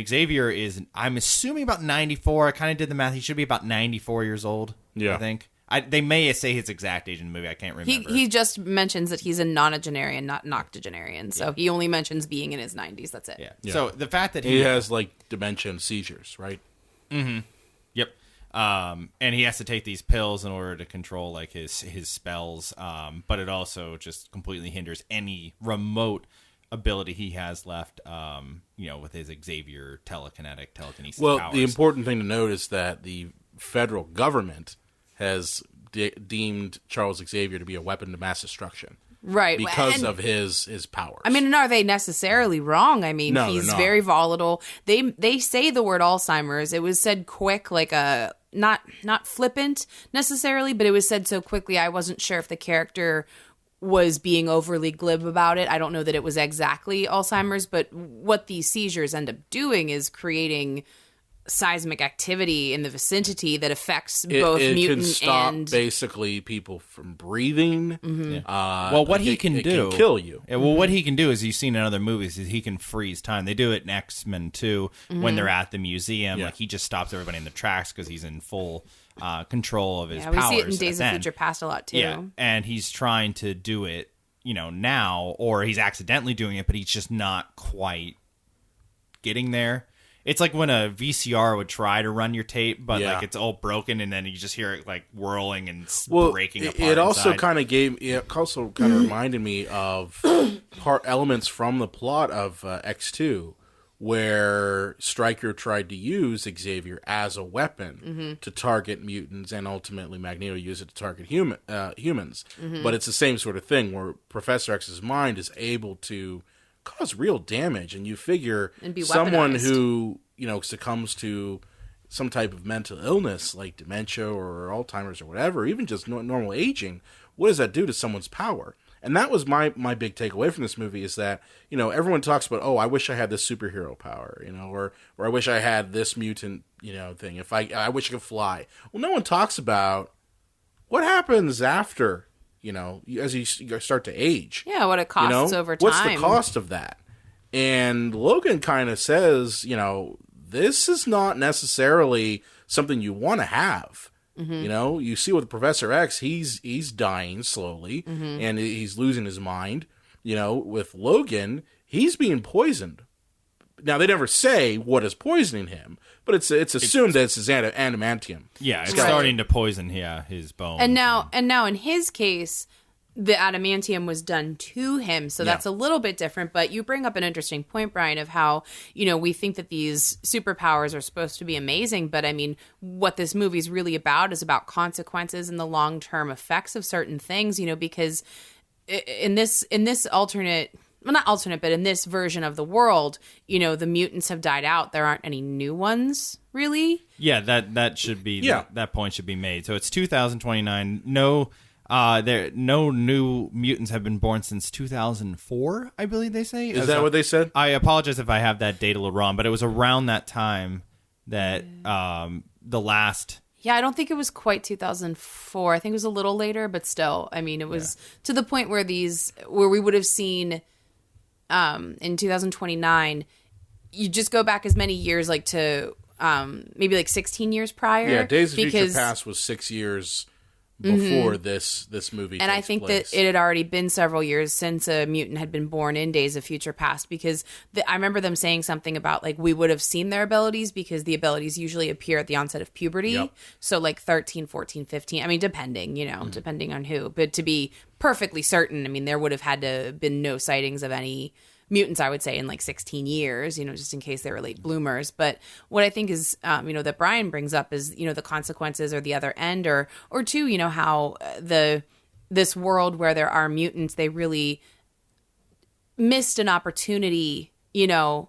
Speaker 4: Xavier is, I'm assuming, about 94. I kind of did the math. He should be about 94 years old, I think. They may say his exact age in the movie. I can't remember.
Speaker 5: He just mentions that he's a nonagenarian, not an octogenarian. So he only mentions being in his 90s. That's it.
Speaker 4: Yeah. So the fact that
Speaker 2: he has, like, dementia and seizures, right?
Speaker 4: Mm-hmm. Yep. And he has to take these pills in order to control, like, his spells. But it also just completely hinders any remote ability he has left, with his Xavier telekinesis powers.
Speaker 2: Well, the important thing to note is that the federal government has deemed Charles Xavier to be a weapon of mass destruction.
Speaker 5: Right.
Speaker 2: Because of his powers.
Speaker 5: I mean, and are they necessarily wrong? I mean,
Speaker 2: no,
Speaker 5: he's very volatile. They say the word Alzheimer's. It was said quick, like a not flippant necessarily, but it was said so quickly I wasn't sure if the character was being overly glib about it. I don't know that it was exactly Alzheimer's, but what these seizures end up doing is creating seismic activity in the vicinity that affects both
Speaker 2: it
Speaker 5: mutant
Speaker 2: can stop
Speaker 5: and
Speaker 2: basically people from breathing.
Speaker 4: Well, what he can do
Speaker 2: can kill you.
Speaker 4: Well, what he can do is, you've seen in other movies, is he can freeze time. They do it in X-Men 2 when they're at the museum. Like, he just stops everybody in the tracks because he's in full control of his powers.
Speaker 5: Yeah, we see it in Days of Future Past a lot too.
Speaker 4: Yeah, and he's trying to do it, now, or he's accidentally doing it, but he's just not quite getting there. It's like when a VCR would try to run your tape, but like it's all broken, and then you just hear it like whirling and breaking apart.
Speaker 2: It also kind of reminded me of elements from the plot of X2, where Stryker tried to use Xavier as a weapon to target mutants, and ultimately Magneto used it to target humans. But it's the same sort of thing where Professor X's mind is able to cause real damage, and you figure someone who succumbs to some type of mental illness like dementia or Alzheimer's or whatever, even just normal aging, what does that do to someone's power? And that was my big takeaway from this movie, is that everyone talks about, I wish I had this superhero power, or I wish I had this mutant thing, if I wish I could fly. Well, no one talks about what happens after as you start to age.
Speaker 5: Yeah, what it costs over time.
Speaker 2: What's the cost of that? And Logan kind of says, this is not necessarily something you want to have. You see with Professor X, he's dying slowly, and he's losing his mind. With Logan, he's being poisoned. Now, they never say what is poisoning him, but it's assumed that it's his adamantium.
Speaker 4: Yeah, it's starting to poison his bone.
Speaker 5: And now in his case, the adamantium was done to him, so that's a little bit different. But you bring up an interesting point, Brian, of how we think that these superpowers are supposed to be amazing, but I mean, what this movie is really about is about consequences and the long-term effects of certain things. Because in this alternate. Well, not alternate, but in this version of the world, the mutants have died out. There aren't any new ones, really.
Speaker 4: Yeah, that should be that point should be made. So it's 2029. No new mutants have been born since 2004, I believe they say.
Speaker 2: Is that what they said?
Speaker 4: I apologize if I have that date a little wrong, but it was around that time that the last.
Speaker 5: Yeah, I don't think it was quite 2004. I think it was a little later, but still, I mean, it was to the point where we would have seen. In 2029, you just go back as many years, like to maybe like 16 years prior.
Speaker 2: Yeah, Days of Future Past was 6 years before this movie.
Speaker 5: And I think that it had already been several years since a mutant had been born in Days of Future Past, because I remember them saying something about like we would have seen their abilities because the abilities usually appear at the onset of puberty. Yep. So like 13, 14, 15. I mean, depending on who. But to be perfectly certain, I mean, there would have had to been no sightings of any mutants, I would say, in like 16 years, just in case they were late bloomers. But what I think is, that Brian brings up is, the consequences or the other end, or two, how this world where there are mutants, they really missed an opportunity, to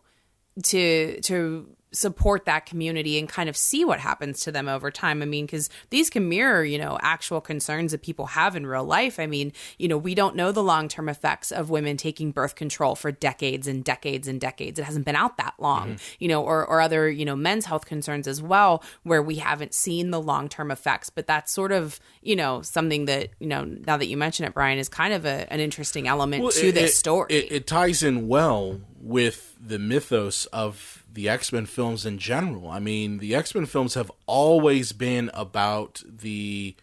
Speaker 5: support that community and kind of see what happens to them over time. I mean, because these can mirror, actual concerns that people have in real life. I mean, we don't know the long-term effects of women taking birth control for decades and decades and decades. It hasn't been out that long, or other, men's health concerns as well, where we haven't seen the long-term effects. But that's sort of, something that, now that you mention it, Brian, is kind of an interesting element to this story.
Speaker 2: It ties in well with the mythos of the X-Men films in general. I mean, the X-Men films have always been about the,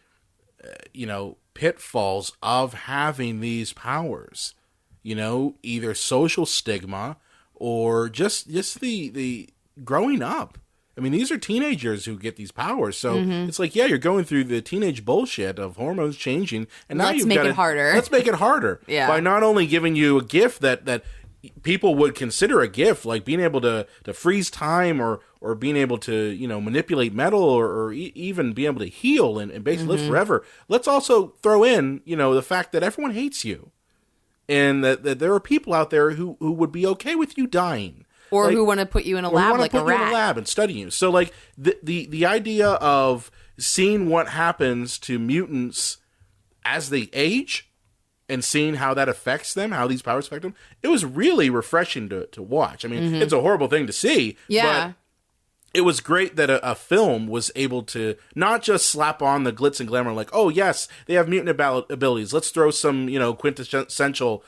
Speaker 2: pitfalls of having these powers. Either social stigma or just the growing up. I mean, these are teenagers who get these powers, so it's like, you're going through the teenage bullshit of hormones changing, and now you've got to
Speaker 5: harder.
Speaker 2: Let's make it harder.
Speaker 5: Yeah.
Speaker 2: By not only giving you a gift that people would consider a gift, like being able to freeze time or being able to, manipulate metal or even be able to heal and basically live forever. Let's also throw in, the fact that everyone hates you and that there are people out there who would be okay with you dying.
Speaker 5: Or who want to put you in a lab like a rat.
Speaker 2: You in a lab and study you. So, like, the idea of seeing what happens to mutants as they age and seeing how that affects them, how these powers affect them, it was really refreshing to watch. I mean, it's a horrible thing to see, but it was great that a film was able to not just slap on the glitz and glamour like, oh, yes, they have mutant abilities. Let's throw some, quintessential,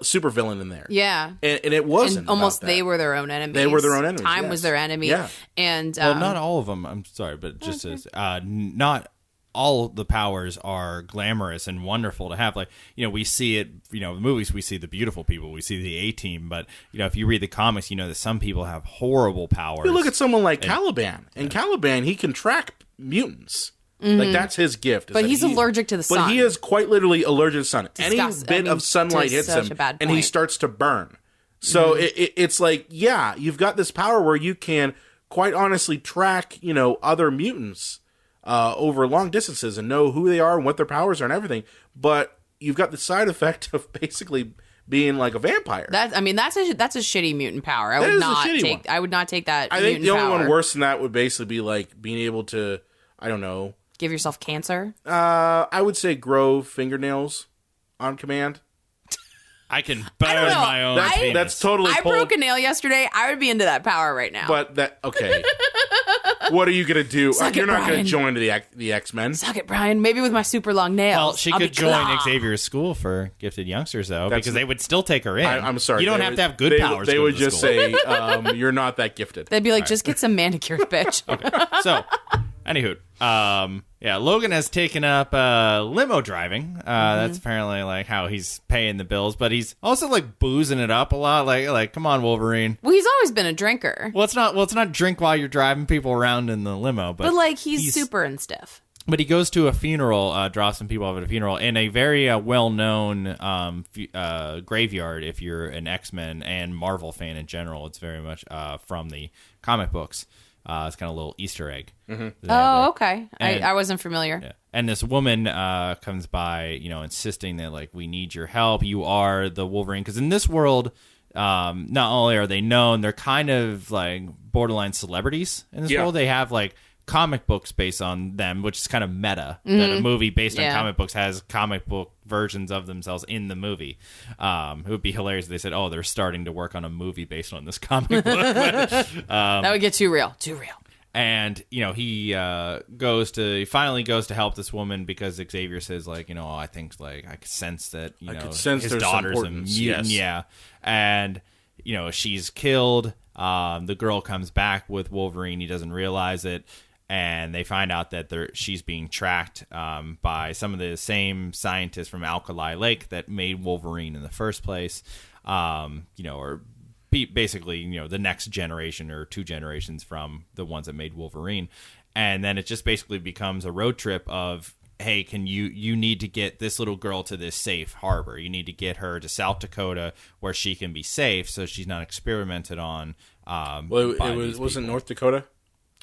Speaker 2: super villain in there.
Speaker 5: Yeah.
Speaker 2: And it wasn't.
Speaker 5: And almost they were their own enemies.
Speaker 2: They were their own enemies.
Speaker 5: Time was their enemy.
Speaker 2: Yeah.
Speaker 5: And,
Speaker 4: well, not all of them. I'm sorry, but just as not all the powers are glamorous and wonderful to have. Like, we see it, in the movies, we see the beautiful people, we see the A-team, but, if you read the comics, that some people have horrible powers.
Speaker 2: You look at someone like Caliban. And Caliban, he can track mutants. Like, that's his gift.
Speaker 5: But he's allergic to the sun.
Speaker 2: But he is quite literally allergic to the sun.
Speaker 5: Disgust.
Speaker 2: Any bit of sunlight hits him, and he starts to burn. So it's like, you've got this power where you can, quite honestly, track, other mutants over long distances and know who they are and what their powers are and everything, but you've got the side effect of basically being like a vampire.
Speaker 5: That's a shitty mutant power. I would not take that.
Speaker 2: I think the only one worse than that would basically be like being able to, I don't know,
Speaker 5: give yourself cancer.
Speaker 2: I would say grow fingernails on command.
Speaker 4: I can burn my own penis.
Speaker 2: That's totally
Speaker 5: I broke a nail yesterday. I would be into that power right now.
Speaker 2: But okay. What are you going to do? You're not going to join the X-Men.
Speaker 5: Suck it, Brian. Maybe with my super long nails.
Speaker 4: Well, she could join Xavier's school for gifted youngsters, though, because they would still take her in.
Speaker 2: I'm sorry.
Speaker 4: You don't have to have good powers.
Speaker 2: They would just say, you're not that gifted.
Speaker 5: They'd be like, just get some manicures, bitch.
Speaker 4: Okay. So, anywho, Logan has taken up limo driving. That's apparently like how he's paying the bills, but he's also like boozing it up a lot. Like, come on, Wolverine.
Speaker 5: Well, he's always been a drinker.
Speaker 4: It's not drink while you're driving people around in the limo, but
Speaker 5: like he's super and stiff.
Speaker 4: But he goes to a funeral, drops some people off at a funeral in a very well-known graveyard. If you're an X-Men and Marvel fan in general, it's very much from the comic books. It's kind of a little Easter egg.
Speaker 5: Oh, okay. I wasn't familiar.
Speaker 4: Yeah. And this woman comes by, insisting that, like, we need your help. You are the Wolverine. Because in this world, not only are they known, they're kind of, like, borderline celebrities in this world. They have, like, comic books based on them, which is kind of meta. That a movie based on comic books has comic book versions of themselves in the movie. It would be hilarious if they said, they're starting to work on a movie based on this comic book.
Speaker 5: That would get too real.
Speaker 4: And, he finally goes to help this woman because Xavier says, like, I think, like, I could sense that, his daughter's a mutant.
Speaker 2: Yes.
Speaker 4: Yeah. And, she's killed. The girl comes back with Wolverine. He doesn't realize it. And they find out that she's being tracked by some of the same scientists from Alkali Lake that made Wolverine in the first place. Basically, the next generation or two generations from the ones that made Wolverine. And then it just basically becomes a road trip of, hey, you need to get this little girl to this safe harbor. You need to get her to South Dakota where she can be safe so she's not experimented on.
Speaker 2: Wasn't North Dakota?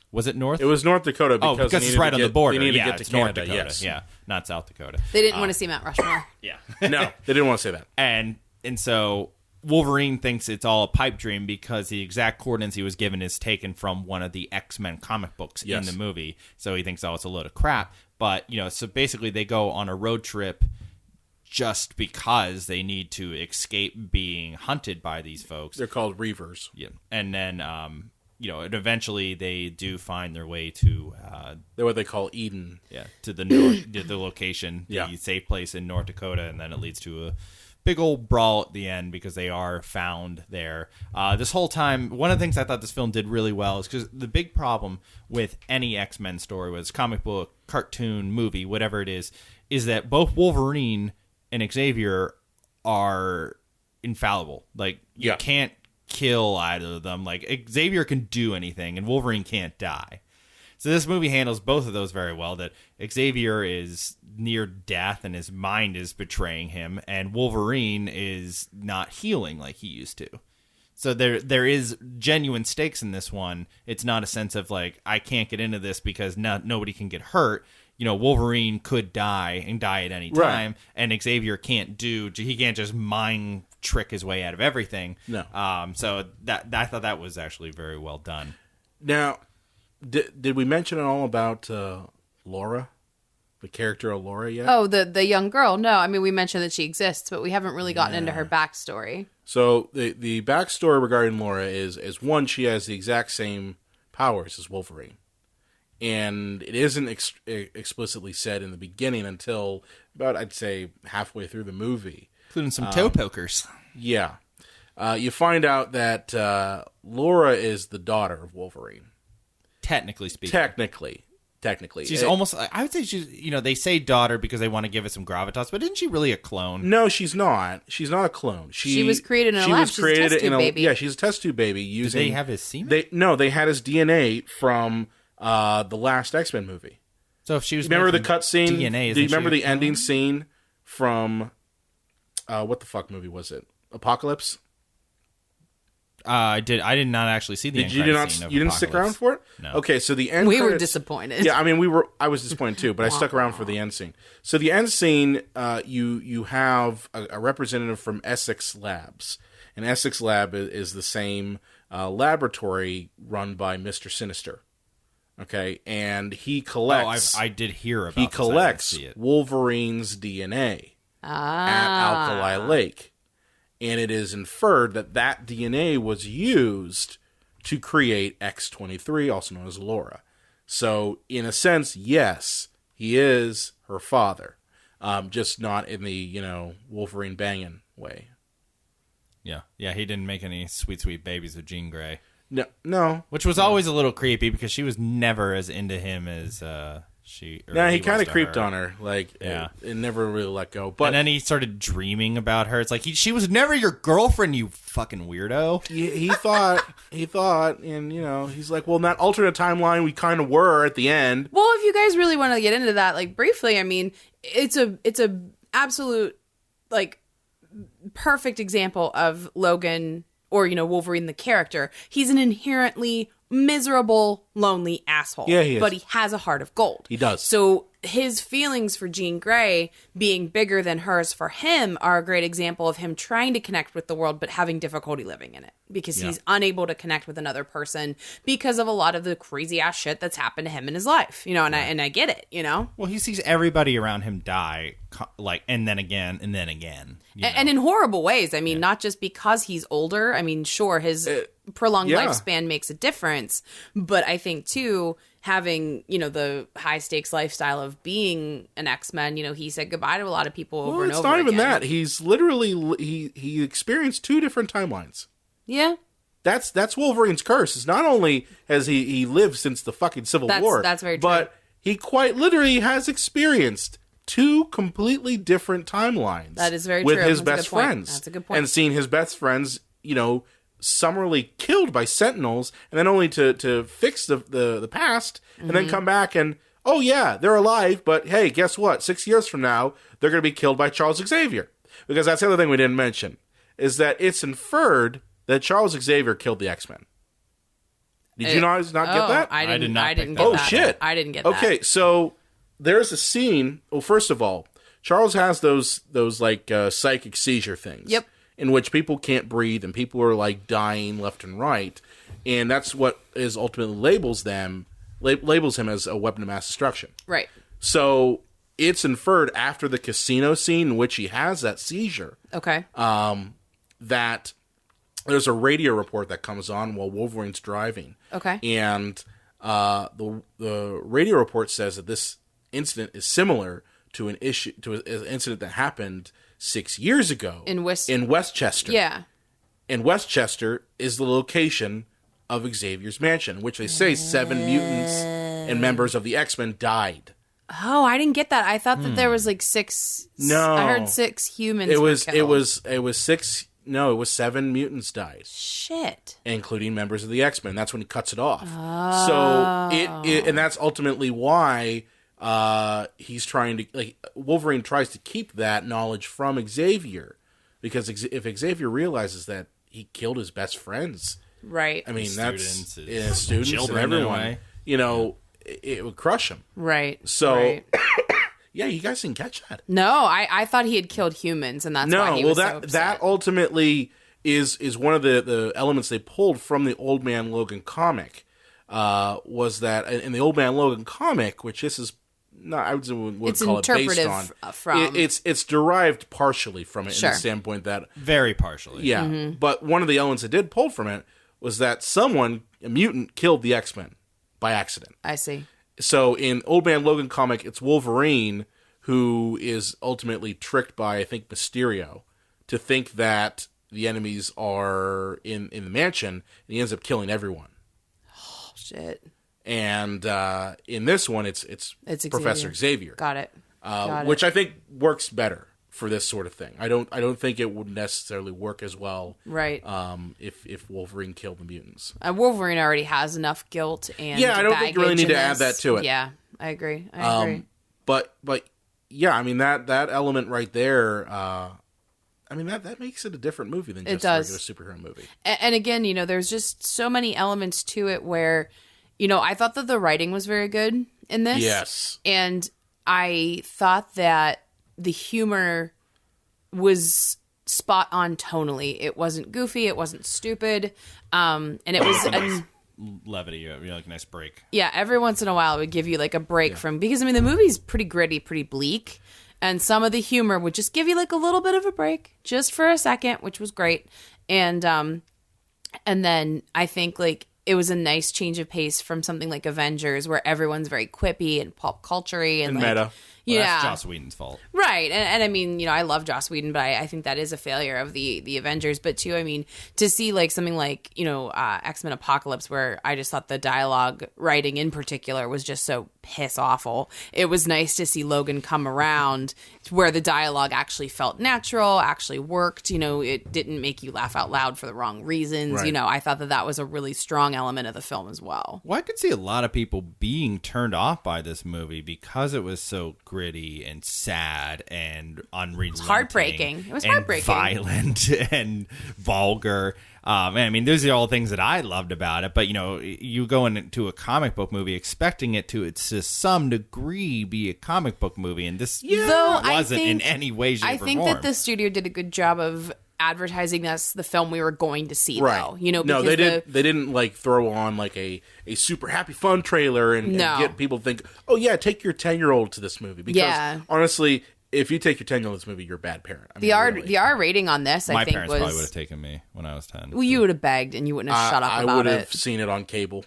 Speaker 4: Was it North?
Speaker 2: It was North Dakota
Speaker 4: because it's right on the border.
Speaker 2: They need to get to
Speaker 4: it's
Speaker 2: Canada,
Speaker 4: North Dakota.
Speaker 2: yes.
Speaker 4: Yeah, not South Dakota.
Speaker 5: They didn't want to see Mount Rushmore.
Speaker 4: Yeah.
Speaker 2: No, they didn't want to say that.
Speaker 4: And so Wolverine thinks it's all a pipe dream because the exact coordinates he was given is taken from one of the X-Men comic books in the movie. So he thinks, oh, it's a load of crap. But, so basically they go on a road trip just because they need to escape being hunted by these folks.
Speaker 2: They're called Reavers.
Speaker 4: Yeah. And then, and eventually they do find their way to...
Speaker 2: they're what they call Eden.
Speaker 4: Yeah, to the north, the location,
Speaker 2: yeah.
Speaker 4: the safe place in North Dakota, and then it leads to a big old brawl at the end because they are found there. This whole time, one of the things I thought this film did really well is because the big problem with any X-Men story, whether it's comic book, cartoon, movie, whatever it is that both Wolverine and Xavier are infallible. Like, you can't kill either of them. Like, Xavier can do anything, and Wolverine can't die. So this movie handles both of those very well, that Xavier is near death and his mind is betraying him, and Wolverine is not healing like he used to. So there is genuine stakes in this one. It's not a sense of like, I can't get into this because nobody can get hurt. Wolverine could die and die at any time, and Xavier can't just mind trick his way out of everything.
Speaker 2: No.
Speaker 4: So that I thought that was actually very well done.
Speaker 2: Now, did we mention at all about Laura, the character of Laura yet?
Speaker 5: Oh, the young girl. No, I mean, we mentioned that she exists, but we haven't really gotten into her backstory.
Speaker 2: So the backstory regarding Laura is one, she has the exact same powers as Wolverine. And it isn't explicitly said in the beginning until about, I'd say, halfway through the movie.
Speaker 4: Including some toe pokers.
Speaker 2: Yeah. You find out that Laura is the daughter of Wolverine.
Speaker 4: Technically speaking.
Speaker 2: Technically.
Speaker 4: She's almost, I would say she's, they say daughter because they want to give it some gravitas, but isn't she really a clone?
Speaker 2: No, she's not. She's not a clone.
Speaker 5: She was created in a lab. She's a test tube baby.
Speaker 2: Yeah, she's a test tube baby.
Speaker 4: Did they have his semen?
Speaker 2: They had his DNA from the last X-Men movie.
Speaker 4: So if she was,
Speaker 2: remember the cutscene?
Speaker 4: DNA?
Speaker 2: Do you remember the ending scene from what the fuck movie was it? Apocalypse.
Speaker 4: I did not actually see the end scene of Apocalypse.
Speaker 2: You didn't stick around for it?
Speaker 4: No.
Speaker 2: Okay, so the end.
Speaker 5: We were disappointed.
Speaker 2: Yeah, I mean I was disappointed too, but I stuck around for the end scene. So the end scene, you have a representative from Essex Labs, and Essex Lab is the same laboratory run by Mr. Sinister. Okay, and he collects.
Speaker 4: Oh, I did hear about.
Speaker 2: He collects Wolverine's DNA at Alkali Lake, and it is inferred that DNA was used to create X-23, also known as Laura. So, in a sense, yes, he is her father, just not in the Wolverine banging way.
Speaker 4: Yeah, he didn't make any sweet babies with Jean Grey.
Speaker 2: No.
Speaker 4: Which was always a little creepy because she was never as into him as she.
Speaker 2: Yeah, he kind of creeped on her. Like, it never really let go. But
Speaker 4: and then he started dreaming about her. It's like she was never your girlfriend, you fucking weirdo.
Speaker 2: He thought, and he's like, well, in that alternate timeline, we kind of were at the end.
Speaker 5: Well, if you guys really want to get into that, like briefly, I mean, it's a absolute like perfect example of Logan. Or, Wolverine, the character. He's an inherently miserable, lonely asshole.
Speaker 2: Yeah, he is.
Speaker 5: But he has a heart of gold.
Speaker 2: He does.
Speaker 5: So his feelings for Jean Grey being bigger than hers for him are a great example of him trying to connect with the world, but having difficulty living in it. Because he's unable to connect with another person because of a lot of the crazy ass shit that's happened to him in his life. And I get it,
Speaker 4: Well, he sees everybody around him die, like, and then again, and then again.
Speaker 5: And in horrible ways. I mean, not just because he's older. I mean, sure, his prolonged lifespan makes a difference. But I think, too, having, the high stakes lifestyle of being an X-Men, he said goodbye to a lot of people over and over again.
Speaker 2: It's not even that. He's literally, he experienced 2 different timelines.
Speaker 5: Yeah.
Speaker 2: That's Wolverine's curse. It's not only has he lived since the fucking Civil War.
Speaker 5: That's very true.
Speaker 2: But he quite literally has experienced 2 completely different timelines.
Speaker 5: That is very
Speaker 2: with
Speaker 5: true.
Speaker 2: With his
Speaker 5: That's
Speaker 2: best friends.
Speaker 5: That's a good point.
Speaker 2: And seeing his best friends, summarily killed by Sentinels, and then only to fix the past, and then come back and, oh yeah, they're alive, but hey, guess what? 6 years from now, they're going to be killed by Charles Xavier. Because that's the other thing we didn't mention, is that it's inferred that Charles Xavier killed the X-Men. Did you not get that?
Speaker 5: I didn't get that.
Speaker 2: Oh, shit.
Speaker 5: I didn't get that.
Speaker 2: Okay, so there's a scene. Well, first of all, Charles has those like psychic seizure things.
Speaker 5: Yep.
Speaker 2: in which people can't breathe and people are like dying left and right, and that's what is ultimately labels him as a weapon of mass destruction.
Speaker 5: Right.
Speaker 2: So it's inferred after the casino scene in which he has that seizure.
Speaker 5: Okay.
Speaker 2: That there's a radio report that comes on while Wolverine's driving.
Speaker 5: Okay.
Speaker 2: And the radio report says that this incident is similar to an incident that happened 6 years ago in Westchester.
Speaker 5: Yeah.
Speaker 2: And Westchester is the location of Xavier's mansion, which they say 7 mutants and members of the X-Men died.
Speaker 5: Oh, I didn't get that. I thought that there was like 6.
Speaker 2: No,
Speaker 5: I heard 6 humans.
Speaker 2: It was
Speaker 5: were killed.
Speaker 2: 6. No, it was 7 mutants died.
Speaker 5: Shit.
Speaker 2: Including members of the X-Men. That's when he cuts it off. Oh. So and that's ultimately why he's trying to Wolverine tries to keep that knowledge from Xavier, because if Xavier realizes that he killed his best friends,
Speaker 5: right?
Speaker 2: I mean,
Speaker 4: students
Speaker 2: and everyone, it would crush him,
Speaker 5: right?
Speaker 2: So.
Speaker 5: Right.
Speaker 2: Yeah, you guys didn't catch that.
Speaker 5: No, I thought he had killed humans, and that's why he was so upset.
Speaker 2: That ultimately is one of the elements they pulled from the Old Man Logan comic. Was that in the Old Man Logan comic, which this is not, I would call it based on. It's derived partially from it in the standpoint that
Speaker 4: very partially.
Speaker 2: Yeah, but one of the elements it did pull from it was that a mutant, killed the X-Men by accident.
Speaker 5: I see.
Speaker 2: So in Old Man Logan comic, it's Wolverine who is ultimately tricked by, I think, Mysterio to think that the enemies are in the mansion, and he ends up killing everyone.
Speaker 5: Oh, shit.
Speaker 2: And in this one, it's Professor Xavier.
Speaker 5: Got it.
Speaker 2: Which I think works better for this sort of thing. I don't think it would necessarily work as well,
Speaker 5: right?
Speaker 2: If Wolverine killed the mutants,
Speaker 5: Wolverine already has enough guilt and
Speaker 2: I don't think you really need to add that to it.
Speaker 5: Yeah, I agree.
Speaker 2: But yeah, I mean that element right there. I mean that makes it a different movie than just a regular superhero movie.
Speaker 5: And again, there's just so many elements to it where, I thought that the writing was very good in this.
Speaker 2: Yes,
Speaker 5: and I thought that the humor was spot on tonally. It wasn't goofy. It wasn't stupid. And it was
Speaker 4: levity. Like a nice break.
Speaker 5: Yeah. Every once in a while it would give you like a break from, because the movie's pretty gritty, pretty bleak. And some of the humor would just give you like a little bit of a break just for a second, which was great. And then I think like it was a nice change of pace from something like Avengers, where everyone's very quippy and pop culture-y and like,
Speaker 2: meta.
Speaker 4: Well, that's Joss Whedon's fault.
Speaker 5: Right. And I mean, I love Joss Whedon, but I think that is a failure of the Avengers. But too, I mean, to see like something like, X-Men Apocalypse, where I just thought the dialogue writing in particular was just so piss awful. It was nice to see Logan come around to where the dialogue actually felt natural, actually worked. It didn't make you laugh out loud for the wrong reasons.
Speaker 2: Right.
Speaker 5: I thought that was a really strong element of the film as well.
Speaker 4: Well, I could see a lot of people being turned off by this movie because it was so gritty and sad and unrelenting.
Speaker 5: Heartbreaking. It was heartbreaking.
Speaker 4: Violent and vulgar. I mean, those are all things that I loved about it. But, you go into a comic book movie expecting it to some degree be a comic book movie. And this wasn't in any way, shape, or form.
Speaker 5: I think that the studio did a good job of advertising that's the film we were going to see,
Speaker 2: right?
Speaker 5: Though.
Speaker 2: No, they didn't like throw on like a super happy fun trailer and get people to think, oh yeah, take your 10-year-old to this movie, because honestly, if you take your 10-year-old to this movie, you're a bad parent. I mean,
Speaker 5: the R rating on this,
Speaker 4: my
Speaker 5: I think,
Speaker 4: parents probably would have taken me when I was 10.
Speaker 5: Well, you would have begged and you wouldn't have shut up about it.
Speaker 2: I would have seen it on cable.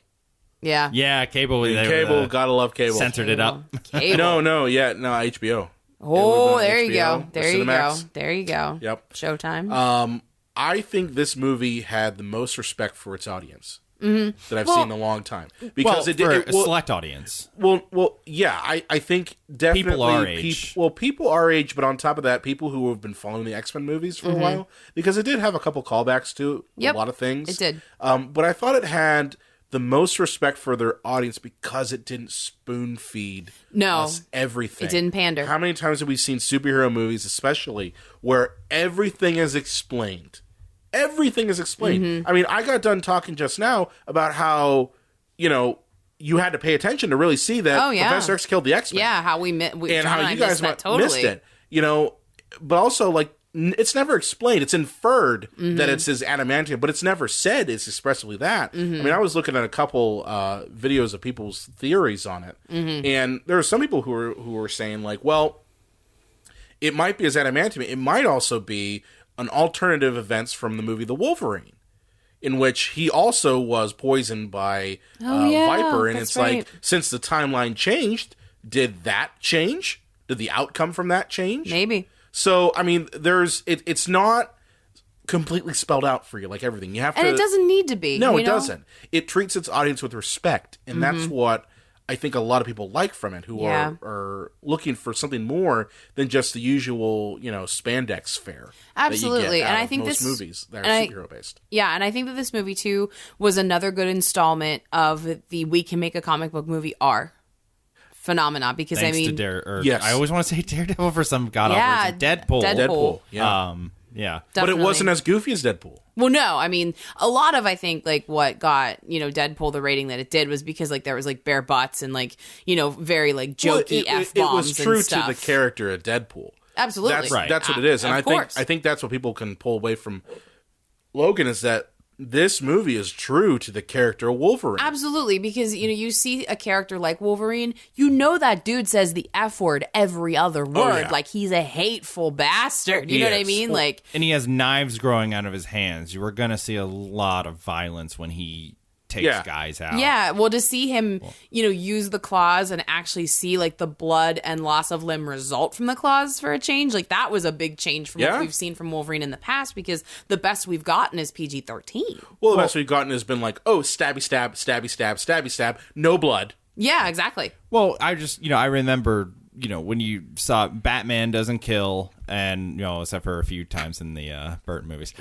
Speaker 5: Yeah,
Speaker 4: cable.
Speaker 2: Cable, gotta love cable.
Speaker 4: Censored it up.
Speaker 5: Cable.
Speaker 2: No, HBO.
Speaker 5: Oh, there you go.
Speaker 2: HBO,
Speaker 5: There you go.
Speaker 2: Cinemax.
Speaker 5: There you go.
Speaker 2: Yep.
Speaker 5: Showtime.
Speaker 2: I think this movie had the most respect for its audience that I've seen in a long time, because it did
Speaker 4: a select audience.
Speaker 2: Well, yeah, I think definitely
Speaker 4: people our age.
Speaker 2: People our age, but on top of that, people who have been following the X-Men movies for a while, because it did have a couple callbacks to a lot of things.
Speaker 5: It did.
Speaker 2: But I thought it had the most respect for their audience because it didn't spoon feed us everything.
Speaker 5: It didn't pander.
Speaker 2: How many times have we seen superhero movies, especially, where everything is explained? Everything is explained. I mean, I got done talking just now about how, you had to pay attention to really see that Professor X killed the X-Men.
Speaker 5: Yeah, how we
Speaker 2: and how you guys missed it. But also, like, it's never explained. It's inferred that it's his adamantium, but it's never said it's expressly that. I mean, I was looking at a couple videos of people's theories on it, and there are some people who were saying like, well, it might be his adamantium. It might also be an alternative events from the movie The Wolverine, in which he also was poisoned by Viper, and it's like, since the timeline changed, did that change? Did the outcome from that change?
Speaker 5: Maybe.
Speaker 2: So, I mean, it's not completely spelled out for you like everything. You have to,
Speaker 5: and it doesn't need to be.
Speaker 2: No, it doesn't. It treats its audience with respect, and that's what I think a lot of people like from it, who are looking for something more than just the usual, spandex fare.
Speaker 5: Absolutely,
Speaker 2: that you get
Speaker 5: and
Speaker 2: out
Speaker 5: I
Speaker 2: of
Speaker 5: think
Speaker 2: most
Speaker 5: this
Speaker 2: movies that are superhero based.
Speaker 5: Yeah, and I think that this movie too was another good installment of the we can make a comic book movie phenomena, because
Speaker 4: Thanks
Speaker 5: I mean,
Speaker 4: to
Speaker 2: yes.
Speaker 4: I always want to say Daredevil for some god awful reason.
Speaker 5: Deadpool.
Speaker 2: Yeah.
Speaker 4: Yeah.
Speaker 2: But it wasn't as goofy as Deadpool.
Speaker 5: Well, no, I mean, a lot of, I think, like, what got, Deadpool the rating that it did was because, like, there was, like, bare butts and, like, very, like, jokey F-bombs
Speaker 2: it was true
Speaker 5: and stuff.
Speaker 2: to the character of Deadpool.
Speaker 5: Absolutely.
Speaker 2: That's, that's what it is. And
Speaker 5: Of course.
Speaker 2: I think that's what people can pull away from Logan, is that this movie is true to the character of Wolverine.
Speaker 5: Absolutely, because, you see a character like Wolverine, that dude says the F word every other word.
Speaker 2: yeah.
Speaker 5: Like, he's a hateful bastard. You know what I mean? Like,
Speaker 4: And he has knives growing out of his hands. You are going to see a lot of violence when he takes guys out.
Speaker 5: yeah, well, to see him, use the claws and actually see, like, the blood and loss of limb result from the claws for a change, like, that was a big change from what we've seen from Wolverine in the past, because the best we've gotten is PG-13.
Speaker 2: Well, the best we've gotten has been like, oh, stabby stab, stabby stab, stabby stab, no blood.
Speaker 5: Yeah, exactly.
Speaker 4: Well, I just, I remember, when you saw Batman doesn't kill, and, except for a few times in the Burton movies,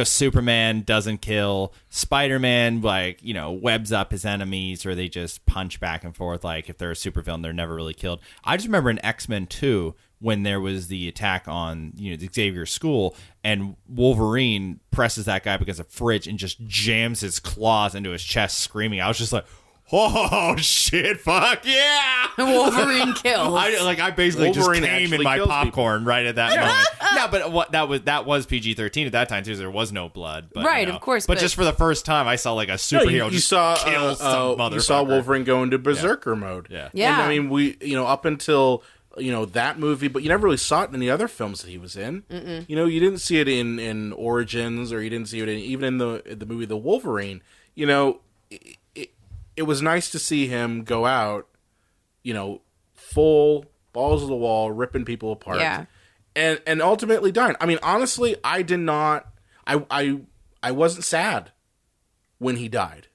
Speaker 4: Superman doesn't kill, Spider-Man, like, webs up his enemies, or they just punch back and forth. Like, if they're a supervillain, they're never really killed. I just remember in X-Men 2, when there was the attack on, Xavier's school, and Wolverine presses that guy because of fridge and just jams his claws into his chest, screaming. I was just like, oh shit! Fuck yeah!
Speaker 5: Wolverine kills.
Speaker 4: I basically
Speaker 2: Wolverine
Speaker 4: just came in
Speaker 2: actually
Speaker 4: my
Speaker 2: kills
Speaker 4: popcorn right at that moment. No, but that was PG-13 at that time too. So there was no blood, but,
Speaker 5: Right, of course,
Speaker 4: But
Speaker 5: but-
Speaker 4: just for the first time, I saw like a superhero
Speaker 2: you
Speaker 4: just
Speaker 2: saw
Speaker 4: kill some motherfucker.
Speaker 2: you saw Wolverine go into berserker mode.
Speaker 4: Yeah.
Speaker 5: Yeah.
Speaker 2: And I mean, we up until that movie, but you never really saw it in any other films that he was in. You didn't see it in Origins, or you didn't see it even in the movie The Wolverine. It was nice to see him go out, full balls to the wall, ripping people apart, and ultimately dying. I mean, honestly, I did not. I wasn't sad when he died.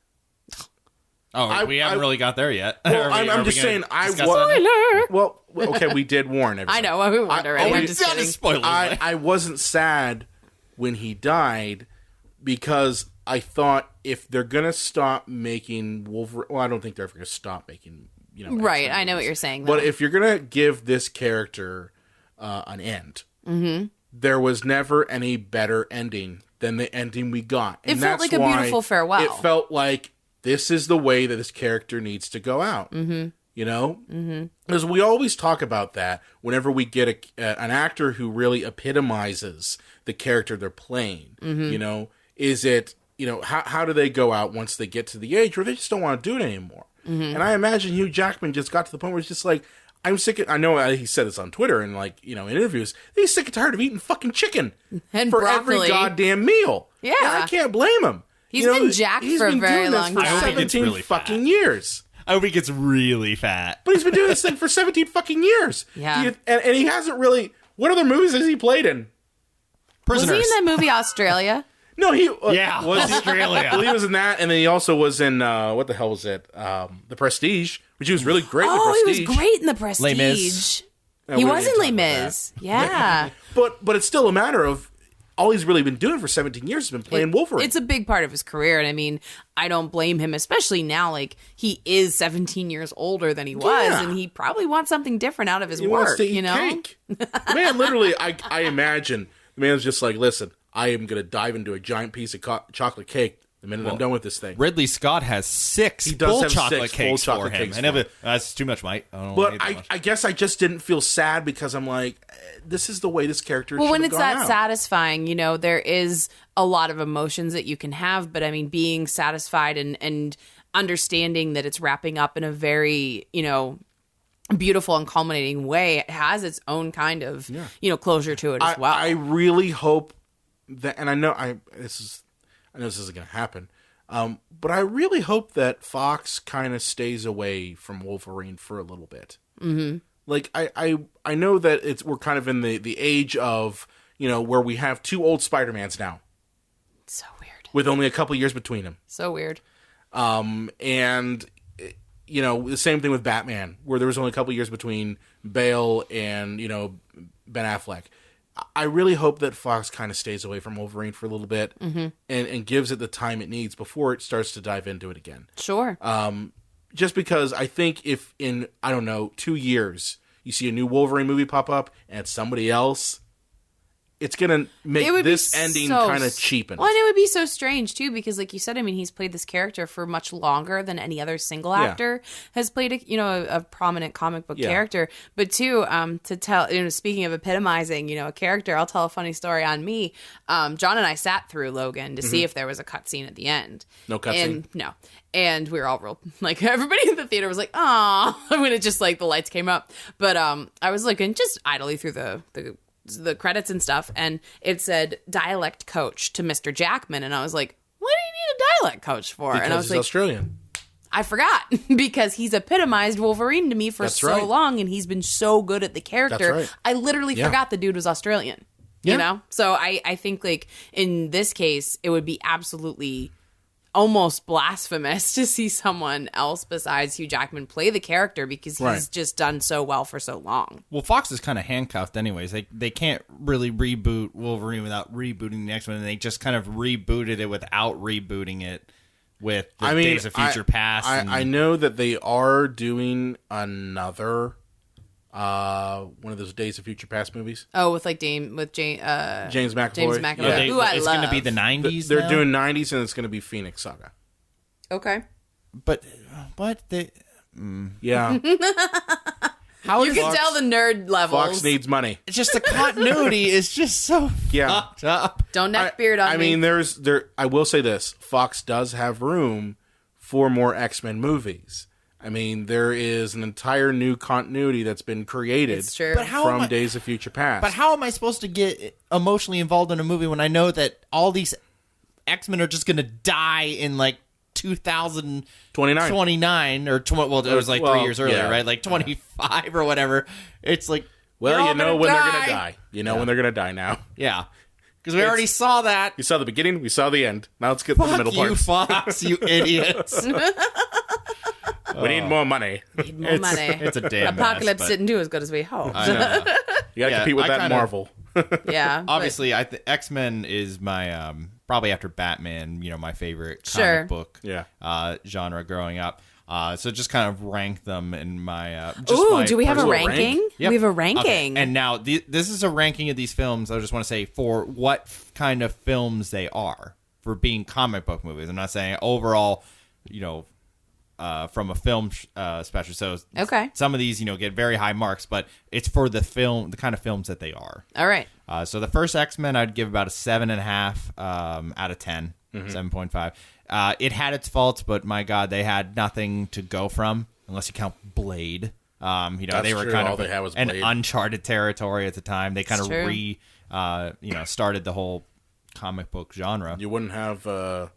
Speaker 4: Oh, we haven't really got there yet.
Speaker 2: Well, I'm just saying, I was. Well, okay, we did warn everyone.
Speaker 5: I know, we warned already. I'm just kidding.
Speaker 4: Spoilers.
Speaker 2: I wasn't sad when he died, because I thought, if they're gonna stop making Wolverine, well, I don't think they're ever gonna stop making,
Speaker 5: Right,
Speaker 2: X-Men
Speaker 5: I know what
Speaker 2: movies.
Speaker 5: you're saying,
Speaker 2: But
Speaker 5: though.
Speaker 2: if you're gonna give this character an end, there was never any better ending than the ending we got. And
Speaker 5: It felt
Speaker 2: that's
Speaker 5: like a
Speaker 2: why
Speaker 5: beautiful farewell.
Speaker 2: It felt like this is the way that this character needs to go out. Because we always talk about that whenever we get an actor who really epitomizes the character they're playing. Is it, how do they go out once they get to the age where they just don't want to do it anymore? And I imagine Hugh Jackman just got to the point where it's just like, I'm sick of, I know he said this on Twitter and in interviews, he's sick and tired of eating fucking chicken
Speaker 5: And
Speaker 2: for
Speaker 5: broccoli.
Speaker 2: every goddamn meal.
Speaker 5: Yeah.
Speaker 2: And I can't blame him.
Speaker 5: He's been jacked
Speaker 2: he's
Speaker 5: for a
Speaker 2: been
Speaker 5: very
Speaker 2: doing this
Speaker 5: long
Speaker 2: for
Speaker 5: time. I
Speaker 4: hope he gets
Speaker 2: 17
Speaker 4: really
Speaker 2: fucking
Speaker 4: fat.
Speaker 2: years.
Speaker 4: I hope he gets really fat.
Speaker 2: But he's been doing this thing for 17 fucking years.
Speaker 5: Yeah.
Speaker 2: And he hasn't really, what other movies has he played in?
Speaker 5: Was
Speaker 4: Prisoners.
Speaker 5: he in that movie Australia?
Speaker 2: No, he
Speaker 4: Yeah,
Speaker 2: was
Speaker 4: Australia.
Speaker 2: Well, he was in that, and then he also was in what the hell was it? The Prestige, which he was really great in The
Speaker 5: Oh,
Speaker 2: Prestige.
Speaker 5: he was great in The Prestige.
Speaker 4: Les Mis.
Speaker 2: No,
Speaker 5: He
Speaker 2: we
Speaker 5: was
Speaker 2: didn't
Speaker 5: in Les
Speaker 2: talk about
Speaker 5: Mis. Yeah.
Speaker 2: But it's still a matter of, all he's really been doing for 17 years has been playing Wolverine.
Speaker 5: It's a big part of his career, and I mean, I don't blame him, especially now. Like, he is 17 years older than he was,
Speaker 2: Yeah.
Speaker 5: and he probably wants something different out of his
Speaker 2: he
Speaker 5: work.
Speaker 2: wants to eat
Speaker 5: you know,
Speaker 2: cake. The man, literally, I imagine the man's just like, listen, I am going to dive into a giant piece of chocolate cake The minute I'm done with this thing.
Speaker 4: Ridley Scott has 6
Speaker 2: He does
Speaker 4: full
Speaker 2: have
Speaker 4: chocolate
Speaker 2: 6 full
Speaker 4: cakes
Speaker 2: chocolate
Speaker 4: for him.
Speaker 2: cakes
Speaker 4: I
Speaker 2: for
Speaker 4: never.
Speaker 2: him.
Speaker 4: That's too much, Mike. I don't
Speaker 2: But
Speaker 4: need that much.
Speaker 2: I guess I just didn't feel sad because I'm like, this is the way this character
Speaker 5: Well,
Speaker 2: should
Speaker 5: when
Speaker 2: have
Speaker 5: it's
Speaker 2: gone
Speaker 5: that
Speaker 2: out.
Speaker 5: satisfying, there is a lot of emotions that you can have, but I mean, being satisfied and understanding that it's wrapping up in a very, beautiful and culminating way, it has its own kind of, closure to it as well.
Speaker 2: I really hope that, and I know this isn't going to happen, but I really hope that Fox kind of stays away from Wolverine for a little bit. Mm-hmm. Like I know that we're kind of in the age of where we have 2 old Spider-Mans now.
Speaker 5: So weird.
Speaker 2: With only a couple years between them.
Speaker 5: So weird.
Speaker 2: And the same thing with Batman, where there was only a couple years between Bale and Ben Affleck. I really hope that Fox kind of stays away from Wolverine for a little bit and gives it the time it needs before it starts to dive into it again.
Speaker 5: Sure.
Speaker 2: Just because I think if in, 2 years, you see a new Wolverine movie pop up and it's somebody else, it's going to make this ending kind of cheapened.
Speaker 5: Well, and it would be so strange, too, because like you said, I mean, he's played this character for much longer than any other single actor has played, a prominent comic book character. But, too, to tell, speaking of epitomizing, a character, I'll tell a funny story on me. John and I sat through Logan to see if there was a cutscene at the end.
Speaker 2: No cutscene?
Speaker 5: No. And we were all real, everybody in the theater was like, "Aw," when it just, the lights came up. But I was looking just idly through the credits and stuff, and it said dialect coach to Mr. Jackman, and I was like, what do you need a dialect coach for?
Speaker 2: Because
Speaker 5: and I was
Speaker 2: he's
Speaker 5: like,
Speaker 2: Australian.
Speaker 5: I forgot because he's epitomized Wolverine to me for
Speaker 2: That's
Speaker 5: so
Speaker 2: right.
Speaker 5: long, and he's been so good at the character.
Speaker 2: That's right.
Speaker 5: I literally forgot the dude was Australian.
Speaker 2: Yeah.
Speaker 5: So I think in this case, it would be absolutely almost blasphemous to see someone else besides Hugh Jackman play the character because he's just done so well for so long.
Speaker 4: Well, Fox is kind of handcuffed anyways. They can't really reboot Wolverine without rebooting the X-Men, and they just kind of rebooted it without rebooting it with the Days of Future Past.
Speaker 2: I know that they are doing another one of those Days of Future Past movies.
Speaker 5: Oh, with James McAvoy.
Speaker 2: James McAvoy.
Speaker 5: James McAvoy. Who I
Speaker 4: it's
Speaker 5: love.
Speaker 4: going to be the 90s
Speaker 2: They're
Speaker 4: now?
Speaker 2: doing 90s, and it's going to be Phoenix Saga.
Speaker 5: Okay.
Speaker 4: But what?
Speaker 2: Yeah.
Speaker 4: How
Speaker 5: You can tell the nerd levels.
Speaker 2: Fox needs money.
Speaker 4: It's just the continuity is just so fucked up.
Speaker 5: Don't neckbeard on me.
Speaker 2: I mean, I will say this. Fox does have room for more X-Men movies. I mean, there is an entire new continuity that's been created
Speaker 5: It's true.
Speaker 4: But how
Speaker 2: from
Speaker 4: am I-
Speaker 2: Days of Future Past.
Speaker 4: But how am I supposed to get emotionally involved in a movie when I know that all these X-Men are just going to die in 2029 or well, it was 3 years earlier, right? 25 or whatever. It's like,
Speaker 2: Well,
Speaker 4: they're all
Speaker 2: you know
Speaker 4: gonna
Speaker 2: when they're
Speaker 4: die.
Speaker 2: going to die. You know when they're going to die now.
Speaker 4: Yeah, because we already saw that.
Speaker 2: You saw the beginning, we saw the end. Now let's get to the middle
Speaker 4: You
Speaker 2: part.
Speaker 4: Fox, you idiots.
Speaker 2: We need more money.
Speaker 5: Need more money.
Speaker 4: It's a damn
Speaker 5: Apocalypse
Speaker 4: mess, but-
Speaker 5: didn't do as good as we hoped.
Speaker 4: I know.
Speaker 2: You got to
Speaker 4: Yeah,
Speaker 2: compete with
Speaker 4: I
Speaker 2: that
Speaker 4: kinda-
Speaker 2: Marvel.
Speaker 5: Yeah. but-
Speaker 4: Obviously, X-Men is my probably after Batman, my favorite
Speaker 5: Sure.
Speaker 4: comic book genre growing up. So just kind of rank them in my.
Speaker 5: Do we have a
Speaker 2: personal
Speaker 5: ranking?
Speaker 2: rank?
Speaker 4: Yep.
Speaker 5: We have a
Speaker 4: Okay.
Speaker 5: ranking.
Speaker 4: And now this is a ranking of these films. I just want to say for what kind of films they are for being comic book movies. I'm not saying overall, from a film special. So
Speaker 5: Okay.
Speaker 4: some of these, get very high marks, but it's for the kind of films that they are.
Speaker 5: All right.
Speaker 4: So the first X-Men, I'd give about a 7.5 out of 10, 7.5. It had its faults, but my God, they had nothing to go from unless you count Blade. They were
Speaker 2: true.
Speaker 4: kind
Speaker 2: All
Speaker 4: of
Speaker 2: they had was
Speaker 4: an
Speaker 2: Blade.
Speaker 4: uncharted territory at the time. They kind
Speaker 5: It's
Speaker 4: of
Speaker 5: true.
Speaker 4: started the whole comic book genre,
Speaker 2: You wouldn't have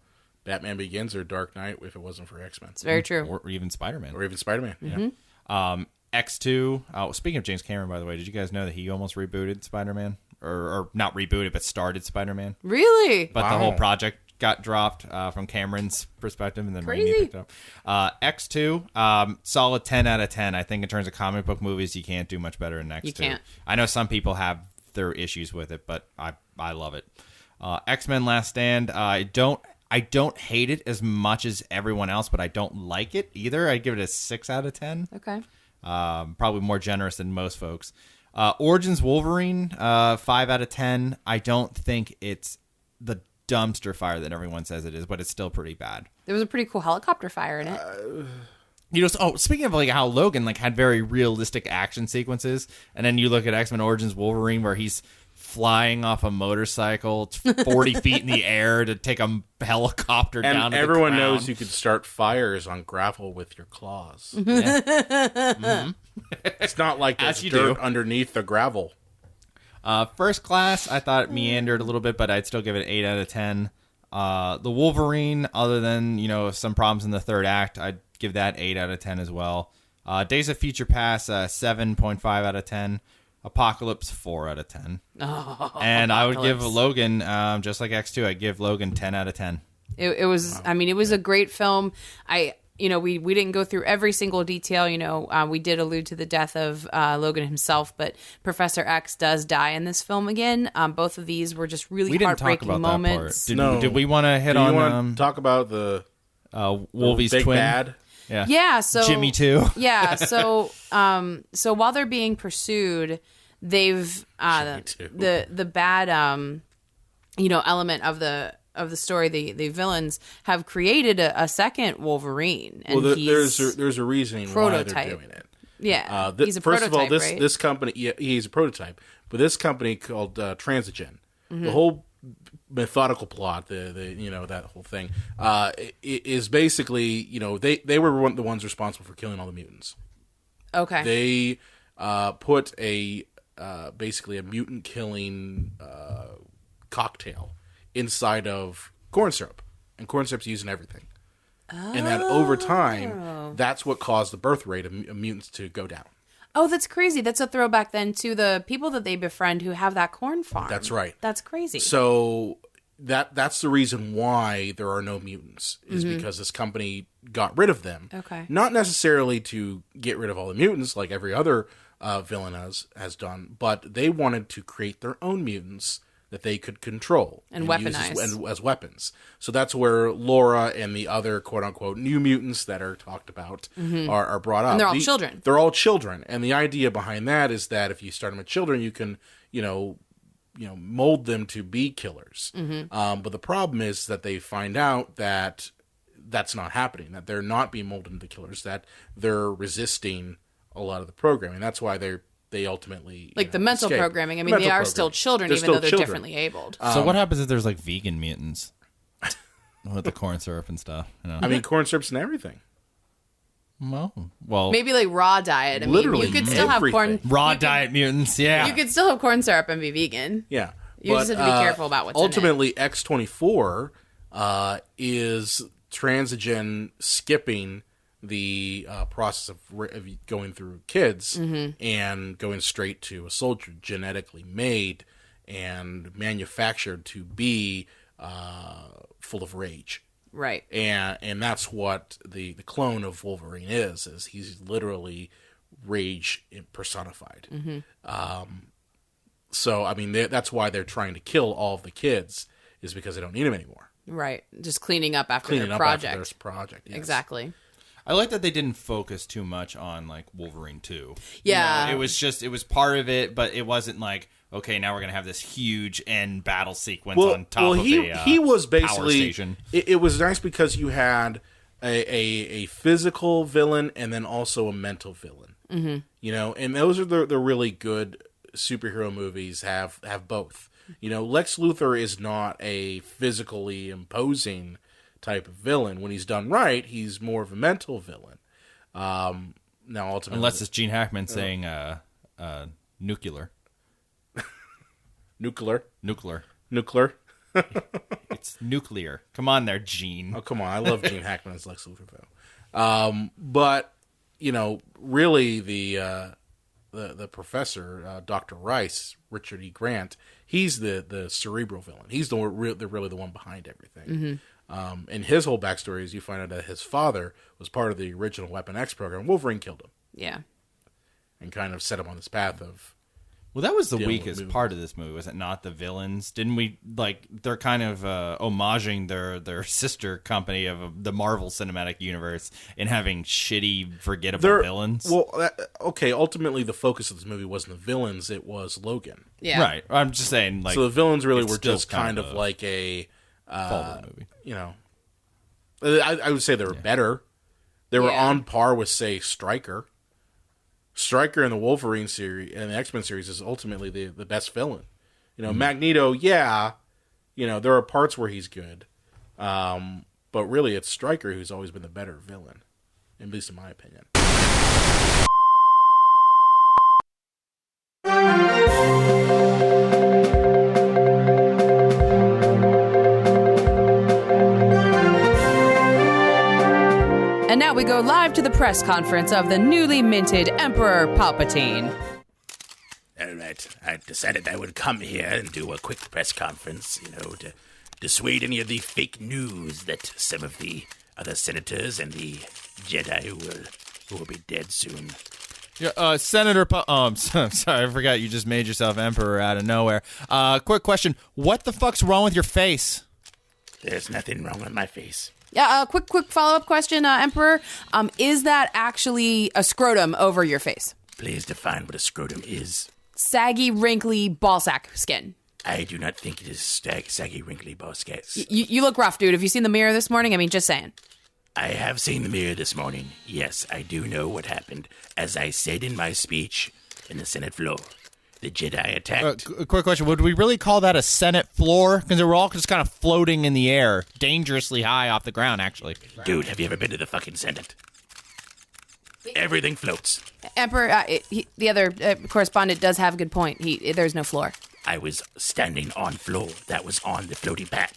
Speaker 2: Batman Begins or Dark Knight if it wasn't for X-Men.
Speaker 5: It's very true.
Speaker 4: or even Spider-Man.
Speaker 2: Or even Spider-Man.
Speaker 5: Mm-hmm.
Speaker 2: Yeah.
Speaker 4: X2. Oh, speaking of James Cameron, by the way, did you guys know that he almost rebooted Spider-Man? Or not rebooted, but started Spider-Man?
Speaker 5: Really?
Speaker 4: But the whole project got dropped from Cameron's perspective, and then Raimi picked up. X2, solid 10 out of 10. I think in terms of comic book movies, you can't do much better than X2.
Speaker 5: You can't.
Speaker 4: I know some people have their issues with it, but I love it. X-Men Last Stand, I don't hate it as much as everyone else, but I don't like it either. I'd give it a 6 out of 10.
Speaker 5: Okay.
Speaker 4: Probably more generous than most folks. Origins Wolverine, 5 out of 10. I don't think it's the dumpster fire that everyone says it is, but it's still pretty bad.
Speaker 5: There was a pretty cool helicopter fire in it.
Speaker 4: You know, speaking of like how Logan like had very realistic action sequences, and then you look at X-Men Origins Wolverine where he's flying off a motorcycle 40 feet in the air to take a helicopter down to
Speaker 2: And
Speaker 4: the
Speaker 2: everyone
Speaker 4: ground.
Speaker 2: knows you could start fires on gravel with your claws. It's not like there's
Speaker 4: As you
Speaker 2: dirt
Speaker 4: do.
Speaker 2: underneath the gravel.
Speaker 4: First Class, I thought it meandered a little bit, but I'd still give it 8 out of 10. The Wolverine, other than, you know, some problems in the third act, I'd give that 8 out of 10 as well. Days of Future Past, 7.5 out of 10. Apocalypse, 4 out of 10. And I would give Logan, just like X2, I'd give Logan 10 out of 10.
Speaker 5: It was, I mean, it was a great film. We didn't go through every single detail. We did allude to the death of Logan himself, but Professor X does die in this film again. Both of these were just really
Speaker 4: We didn't talk
Speaker 5: heartbreaking
Speaker 4: about
Speaker 5: moments.
Speaker 4: that part. Did we want to hit
Speaker 2: Do you
Speaker 4: on
Speaker 2: want to talk about the
Speaker 4: Wolvie's
Speaker 2: big
Speaker 4: twin?
Speaker 2: bad?
Speaker 5: Yeah, so
Speaker 4: Jimmy too.
Speaker 5: Yeah, so while they're being pursued, they've
Speaker 2: Jimmy too.
Speaker 5: the bad element of the story, the villains have created a second Wolverine, and
Speaker 2: Well,
Speaker 5: he's
Speaker 2: there's a reasoning
Speaker 5: prototype.
Speaker 2: why they're doing it.
Speaker 5: Yeah, he's a
Speaker 2: first
Speaker 5: prototype,
Speaker 2: of all, this
Speaker 5: right?
Speaker 2: this company, he's a prototype, but this company called Transigen, the whole methodical plot, the that whole thing, is basically they were the ones responsible for killing all the mutants.
Speaker 5: Okay.
Speaker 2: They put basically a mutant killing cocktail inside of corn syrup, and corn syrup's used in everything. And that over time, that's what caused the birth rate of mutants to go down.
Speaker 5: Oh, that's crazy. That's a throwback then to the people that they befriend who have that corn farm.
Speaker 2: That's right.
Speaker 5: That's crazy.
Speaker 2: So that's the reason why there are no mutants, is because this company got rid of them.
Speaker 5: Okay.
Speaker 2: Not necessarily to get rid of all the mutants like every other villain has done, but they wanted to create their own mutants that they could control
Speaker 5: And
Speaker 2: use
Speaker 5: weaponize.
Speaker 2: as weapons. So that's where Laura and the other quote-unquote new mutants that are talked about are brought up.
Speaker 5: And they're all children.
Speaker 2: They're all children. And the idea behind that is that if you start them with children, you can, mold them to be killers. But the problem is that they find out that that's not happening, that they're not being molded into killers, that they're resisting a lot of the programming. That's why they ultimately
Speaker 5: like the mental
Speaker 2: escape.
Speaker 5: programming. I mean,
Speaker 2: Mental
Speaker 5: they are
Speaker 2: programming.
Speaker 5: still children,
Speaker 2: They're
Speaker 5: even
Speaker 2: still
Speaker 5: though they're
Speaker 2: children.
Speaker 5: differently abled.
Speaker 4: So what happens if there's like vegan mutants with the corn syrup and stuff?
Speaker 2: I mean, corn syrup's and everything.
Speaker 4: Well,
Speaker 5: Maybe like raw diet. I mean,
Speaker 2: Literally
Speaker 5: you could still have corn.
Speaker 2: everything.
Speaker 4: raw diet mutants. Yeah.
Speaker 5: You could still have corn syrup and be vegan.
Speaker 2: Yeah.
Speaker 5: You just have to be careful about what's in it.
Speaker 2: ultimately, X-24 is Transigen skipping the process of going through kids and going straight to a soldier genetically made and manufactured to be full of rage.
Speaker 5: Right.
Speaker 2: And that's what the clone of Wolverine is he's literally rage personified. So, I mean, that's why they're trying to kill all of the kids, is because they don't need them anymore.
Speaker 5: Right. Just cleaning up after
Speaker 2: Cleaning
Speaker 5: their
Speaker 2: up
Speaker 5: project.
Speaker 2: after their project. Yes.
Speaker 5: Exactly.
Speaker 4: I like that they didn't focus too much on like Wolverine 2.
Speaker 5: Yeah.
Speaker 4: You know, it was part of it, but it wasn't like, okay, now we're going to have this huge end battle sequence on top of
Speaker 2: he was
Speaker 4: power
Speaker 2: basically
Speaker 4: station.
Speaker 2: It was nice because you had a physical villain and then also a mental villain. And those are the really good superhero movies have both. Lex Luthor is not a physically imposing type of villain. When he's done right, he's more of a mental villain. Now, ultimately,
Speaker 4: Unless it's Gene Hackman saying nuclear.
Speaker 2: Nuclear.
Speaker 4: It's nuclear. Come on there, Gene.
Speaker 2: Oh, come on. I love Gene Hackman as Lex Luthor, though. But, really the professor, Dr. Rice, Richard E. Grant, he's the cerebral villain. He's really the one behind everything. And his whole backstory is you find out that his father was part of the original Weapon X program. Wolverine killed him.
Speaker 5: Yeah.
Speaker 2: And kind of set him on this path of...
Speaker 4: Well, that was the
Speaker 2: dealing with
Speaker 4: weakest
Speaker 2: movement.
Speaker 4: part of this movie, was it not? The villains? Didn't we, they're kind of homaging their sister company of the Marvel Cinematic Universe in having shitty, forgettable villains?
Speaker 2: Well, okay, ultimately the focus of this movie wasn't the villains, it was Logan.
Speaker 5: Yeah.
Speaker 4: Right. I'm just saying,
Speaker 2: So the villains really
Speaker 4: it's
Speaker 2: were
Speaker 4: still
Speaker 2: just kind of like a
Speaker 4: Fault of the movie.
Speaker 2: You know, I would say they were better. They were on par with, say, Stryker. Stryker in the Wolverine series and the X-Men series is ultimately the best villain. You know, Magneto, you know, there are parts where he's good. But really, it's Stryker who's always been the better villain, at least in my opinion.
Speaker 5: And now we go live to the press conference of the newly minted Emperor Palpatine.
Speaker 1: All right, I decided I would come here and do a quick press conference, you know, to dissuade any of the fake news that some of the other senators and the Jedi who will be dead soon.
Speaker 4: Yeah, Senator. Sorry, I forgot you just made yourself emperor out of nowhere. Quick question: what the fuck's wrong with your face?
Speaker 1: There's nothing wrong with my face.
Speaker 5: Yeah, quick follow-up question, Emperor. Is that actually a scrotum over your face?
Speaker 1: Please define what a scrotum is.
Speaker 5: Saggy, wrinkly, ballsack skin.
Speaker 1: I do not think it is saggy, wrinkly ball scats.
Speaker 5: You look rough, dude. Have you seen the mirror this morning? I mean, just saying.
Speaker 1: I have seen the mirror this morning. Yes, I do know what happened. As I said in my speech in the Senate floor, the Jedi attacked.
Speaker 4: Quick question: would we really call that a Senate floor? Because they were all just kind of floating in the air, dangerously high off the ground, actually.
Speaker 1: Dude, have you ever been to the fucking Senate? Everything floats.
Speaker 5: Emperor, the other correspondent does have a good point. There's no floor.
Speaker 1: I was standing on floor that was on the floaty pad.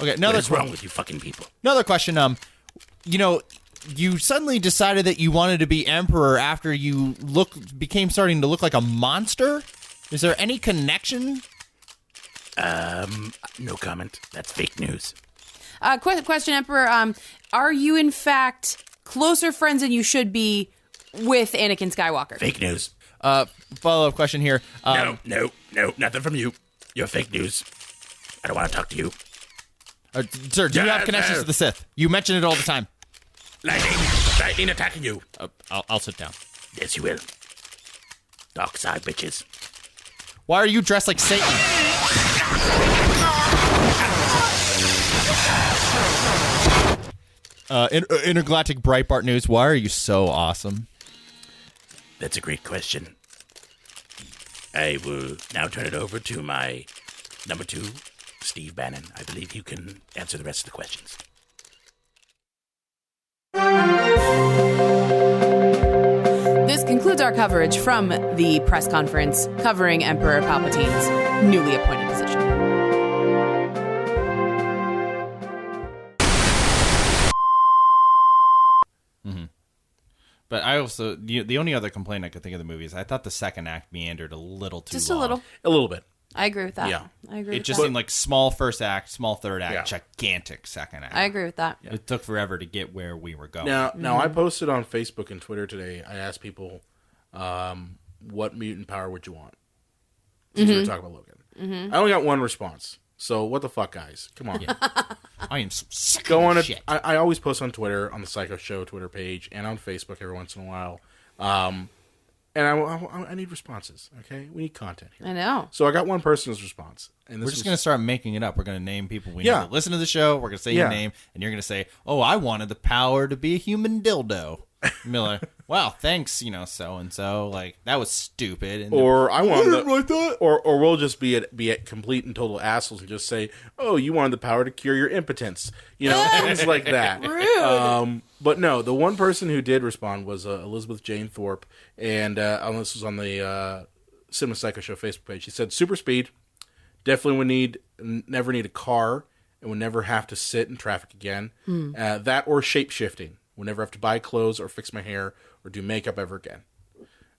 Speaker 4: Okay,
Speaker 1: What
Speaker 4: another
Speaker 1: is wrong with you fucking people?
Speaker 4: Another question. You know, you suddenly decided that you wanted to be emperor after you became starting to look like a monster. Is there any connection?
Speaker 1: No comment. That's fake news.
Speaker 5: Question, Emperor. Are you in fact closer friends than you should be with Anakin Skywalker?
Speaker 1: Fake news.
Speaker 4: Follow-up question here.
Speaker 1: No, nothing from you. You're fake news. I don't want to talk to you.
Speaker 4: Sir, do you have connections to the Sith? You mention it all the time.
Speaker 1: Lightning attacking you.
Speaker 4: I'll sit down.
Speaker 1: Yes, you will. Dark side, bitches.
Speaker 4: Why are you dressed like Satan? Intergalactic Breitbart News, why are you so awesome?
Speaker 1: That's a great question. I will now turn it over to my number 2, Steve Bannon. I believe you can answer the rest of the questions.
Speaker 5: This concludes our coverage from the press conference covering Emperor Palpatine's newly appointed position.
Speaker 4: But I also, the only other complaint I could think of the movie is I thought the second act meandered a little too
Speaker 5: Just
Speaker 4: long.
Speaker 5: a little.
Speaker 2: A little bit.
Speaker 5: I agree with that.
Speaker 2: Yeah.
Speaker 5: I agree
Speaker 4: It
Speaker 5: with
Speaker 4: just
Speaker 5: that.
Speaker 4: seemed like small first act, small third act,
Speaker 2: Yeah.
Speaker 4: gigantic second act.
Speaker 5: I agree with that.
Speaker 4: It took forever to get where we were going.
Speaker 2: Now I posted on Facebook and Twitter today. I asked people, what mutant power would you want? Since we were talking about Logan. I only got one response. So what the fuck, guys? Come on.
Speaker 4: I am so sick
Speaker 2: Go
Speaker 4: of
Speaker 2: on.
Speaker 4: this shit.
Speaker 2: I always post on Twitter, on the Psycho Show Twitter page, and on Facebook every once in a while. And I need responses, okay? We need content here.
Speaker 5: I know.
Speaker 2: So I got one person's response. And this
Speaker 4: We're just going to start making it up. We're going to name people we know
Speaker 2: Yeah.
Speaker 4: that listen to the show. We're going to say your
Speaker 2: Yeah.
Speaker 4: name, and you're going to say, "Oh, I wanted the power to be a human dildo." And be like, "Wow, thanks, so and so. Like that was stupid." And
Speaker 2: Or I want the,
Speaker 4: like that.
Speaker 2: or we'll just be at complete and total assholes and just say, "Oh, you wanted the power to cure your impotence," things like that. But no, the one person who did respond was Elizabeth Jane Thorpe, and this was on the Cinema Psycho Show Facebook page. She said, "Super speed, definitely never need a car, and would never have to sit in traffic again. That or shape shifting, would never have to buy clothes or fix my hair or do makeup ever again."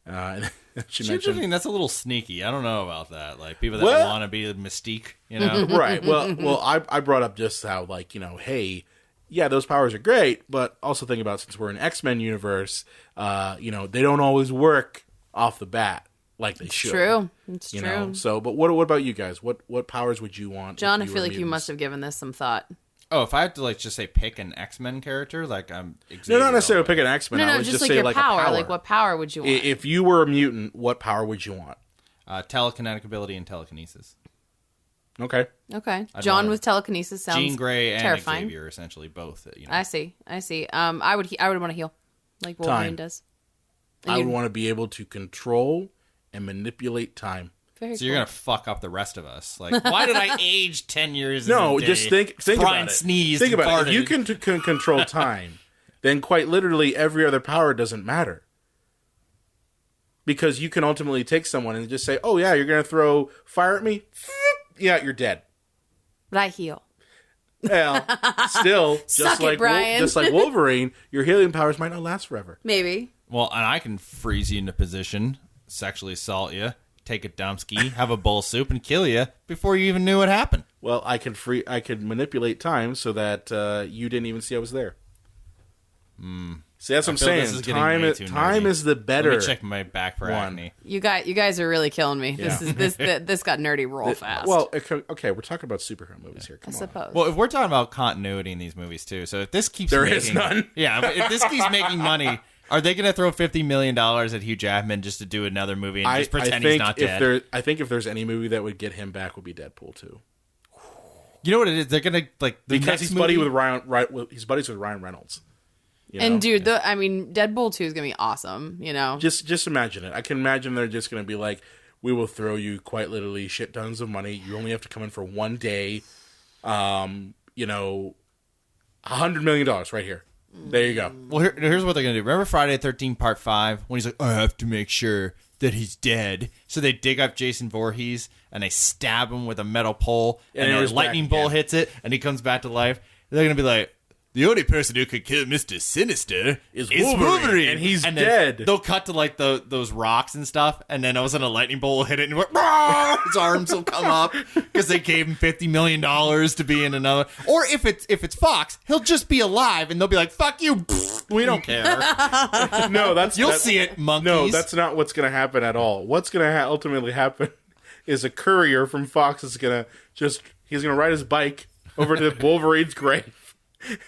Speaker 2: And she mentioned,
Speaker 4: that's a little sneaky. I don't know about that. Like people that
Speaker 2: Well-
Speaker 4: want to be a mystique,
Speaker 2: right? Well, I brought up just how hey. Yeah, those powers are great, but also think about, since we're in X-Men universe, they don't always work off the bat like they should.
Speaker 5: True. It's true.
Speaker 2: know. So, but what about you guys? What powers would you want?
Speaker 5: John, I
Speaker 2: if you
Speaker 5: feel
Speaker 2: were
Speaker 5: like you
Speaker 2: mutants?
Speaker 5: must have given this some thought.
Speaker 4: Oh, if I had to just say pick an X-Men character,
Speaker 2: No, not necessarily pick an X-Men.
Speaker 5: No,
Speaker 2: I would
Speaker 5: just
Speaker 2: say
Speaker 5: your
Speaker 2: like
Speaker 5: power.
Speaker 2: a power.
Speaker 5: Like, what power would you want?
Speaker 2: If you were a mutant, what power would you want?
Speaker 4: telekinetic ability and telekinesis.
Speaker 2: Okay.
Speaker 5: Okay. John
Speaker 4: wanna-
Speaker 5: with telekinesis sounds
Speaker 4: Jean Grey and
Speaker 5: terrifying.
Speaker 4: Xavier, essentially, both.
Speaker 5: I see. I would want to heal, like Wolverine
Speaker 2: Time.
Speaker 5: does.
Speaker 2: I would want to be able to control and manipulate time.
Speaker 5: Very
Speaker 4: So you're going to fuck up the rest of us. Like, why did I age 10 years
Speaker 2: No,
Speaker 4: in a
Speaker 2: just
Speaker 4: day?
Speaker 2: think
Speaker 4: Brian
Speaker 2: about it.
Speaker 4: sneezed
Speaker 2: Think
Speaker 4: and
Speaker 2: about it. If
Speaker 4: farted.
Speaker 2: you can control time, then quite literally every other power doesn't matter. Because you can ultimately take someone and just say, oh yeah, you're going to throw fire at me? Yeah, you're dead.
Speaker 5: But I heal.
Speaker 2: Well, still,
Speaker 5: Suck it, Brian.
Speaker 2: just like Wolverine, your healing powers might not last forever.
Speaker 5: Maybe.
Speaker 4: Well, and I can freeze you into position, sexually assault you, take a dumpski, have a bowl of soup, and kill you before you even knew what happened.
Speaker 2: Well, I could manipulate time so that you didn't even see I was there. See, that's what I'm
Speaker 4: feel this
Speaker 2: saying.
Speaker 4: is getting way too
Speaker 2: Time
Speaker 4: nerdy.
Speaker 2: is the better.
Speaker 4: Let me check my back for
Speaker 2: one.
Speaker 4: acne.
Speaker 5: You guys are really killing me.
Speaker 2: Yeah.
Speaker 5: This got nerdy real fast.
Speaker 2: Well, okay, we're talking about superhero movies here.
Speaker 5: I
Speaker 2: Come on.
Speaker 5: suppose.
Speaker 4: Well, if we're talking about continuity in these movies too, so if this keeps
Speaker 2: There
Speaker 4: making,
Speaker 2: is none.
Speaker 4: Yeah, but if this keeps making money, are they going to throw $50 million at Hugh Jackman just to do another movie and just pretend he's not dead?
Speaker 2: I think if there's any movie that would get him back, would be Deadpool 2.
Speaker 4: You know what it is? They're going to like the
Speaker 2: Because
Speaker 4: next
Speaker 2: he's
Speaker 4: movie,
Speaker 2: he's buddies with Ryan Reynolds. You
Speaker 5: and
Speaker 2: know?
Speaker 5: dude, Deadpool 2 is gonna be awesome. You know,
Speaker 2: just imagine it. I can imagine they're just going to be like, we will throw you quite literally shit tons of money. You only have to come in for one day. $100 million right here. There you go.
Speaker 4: Well, here's what they're going to do. Remember Friday the 13th Part 5 when he's like, I have to make sure that he's dead. So they dig up Jason Voorhees and they stab him with a metal pole and
Speaker 2: it
Speaker 4: a
Speaker 2: was
Speaker 4: lightning
Speaker 2: back,
Speaker 4: bolt
Speaker 2: yeah.
Speaker 4: hits it and he comes back to life. They're going to be like, the only person who could kill Mr. Sinister is Wolverine.
Speaker 2: And he's
Speaker 4: then
Speaker 2: dead.
Speaker 4: They'll cut to like those rocks and stuff, and then all of a sudden a lightning bolt will hit it, and his arms will come up because they gave him $50 million to be in another. Or if it's Fox, he'll just be alive, and they'll be like, "Fuck you, we don't care."
Speaker 2: No,
Speaker 4: You'll see it, monkeys.
Speaker 2: No, that's not what's going to happen at all. What's going to ultimately happen is a courier from Fox is going to he's going to ride his bike over to Wolverine's grave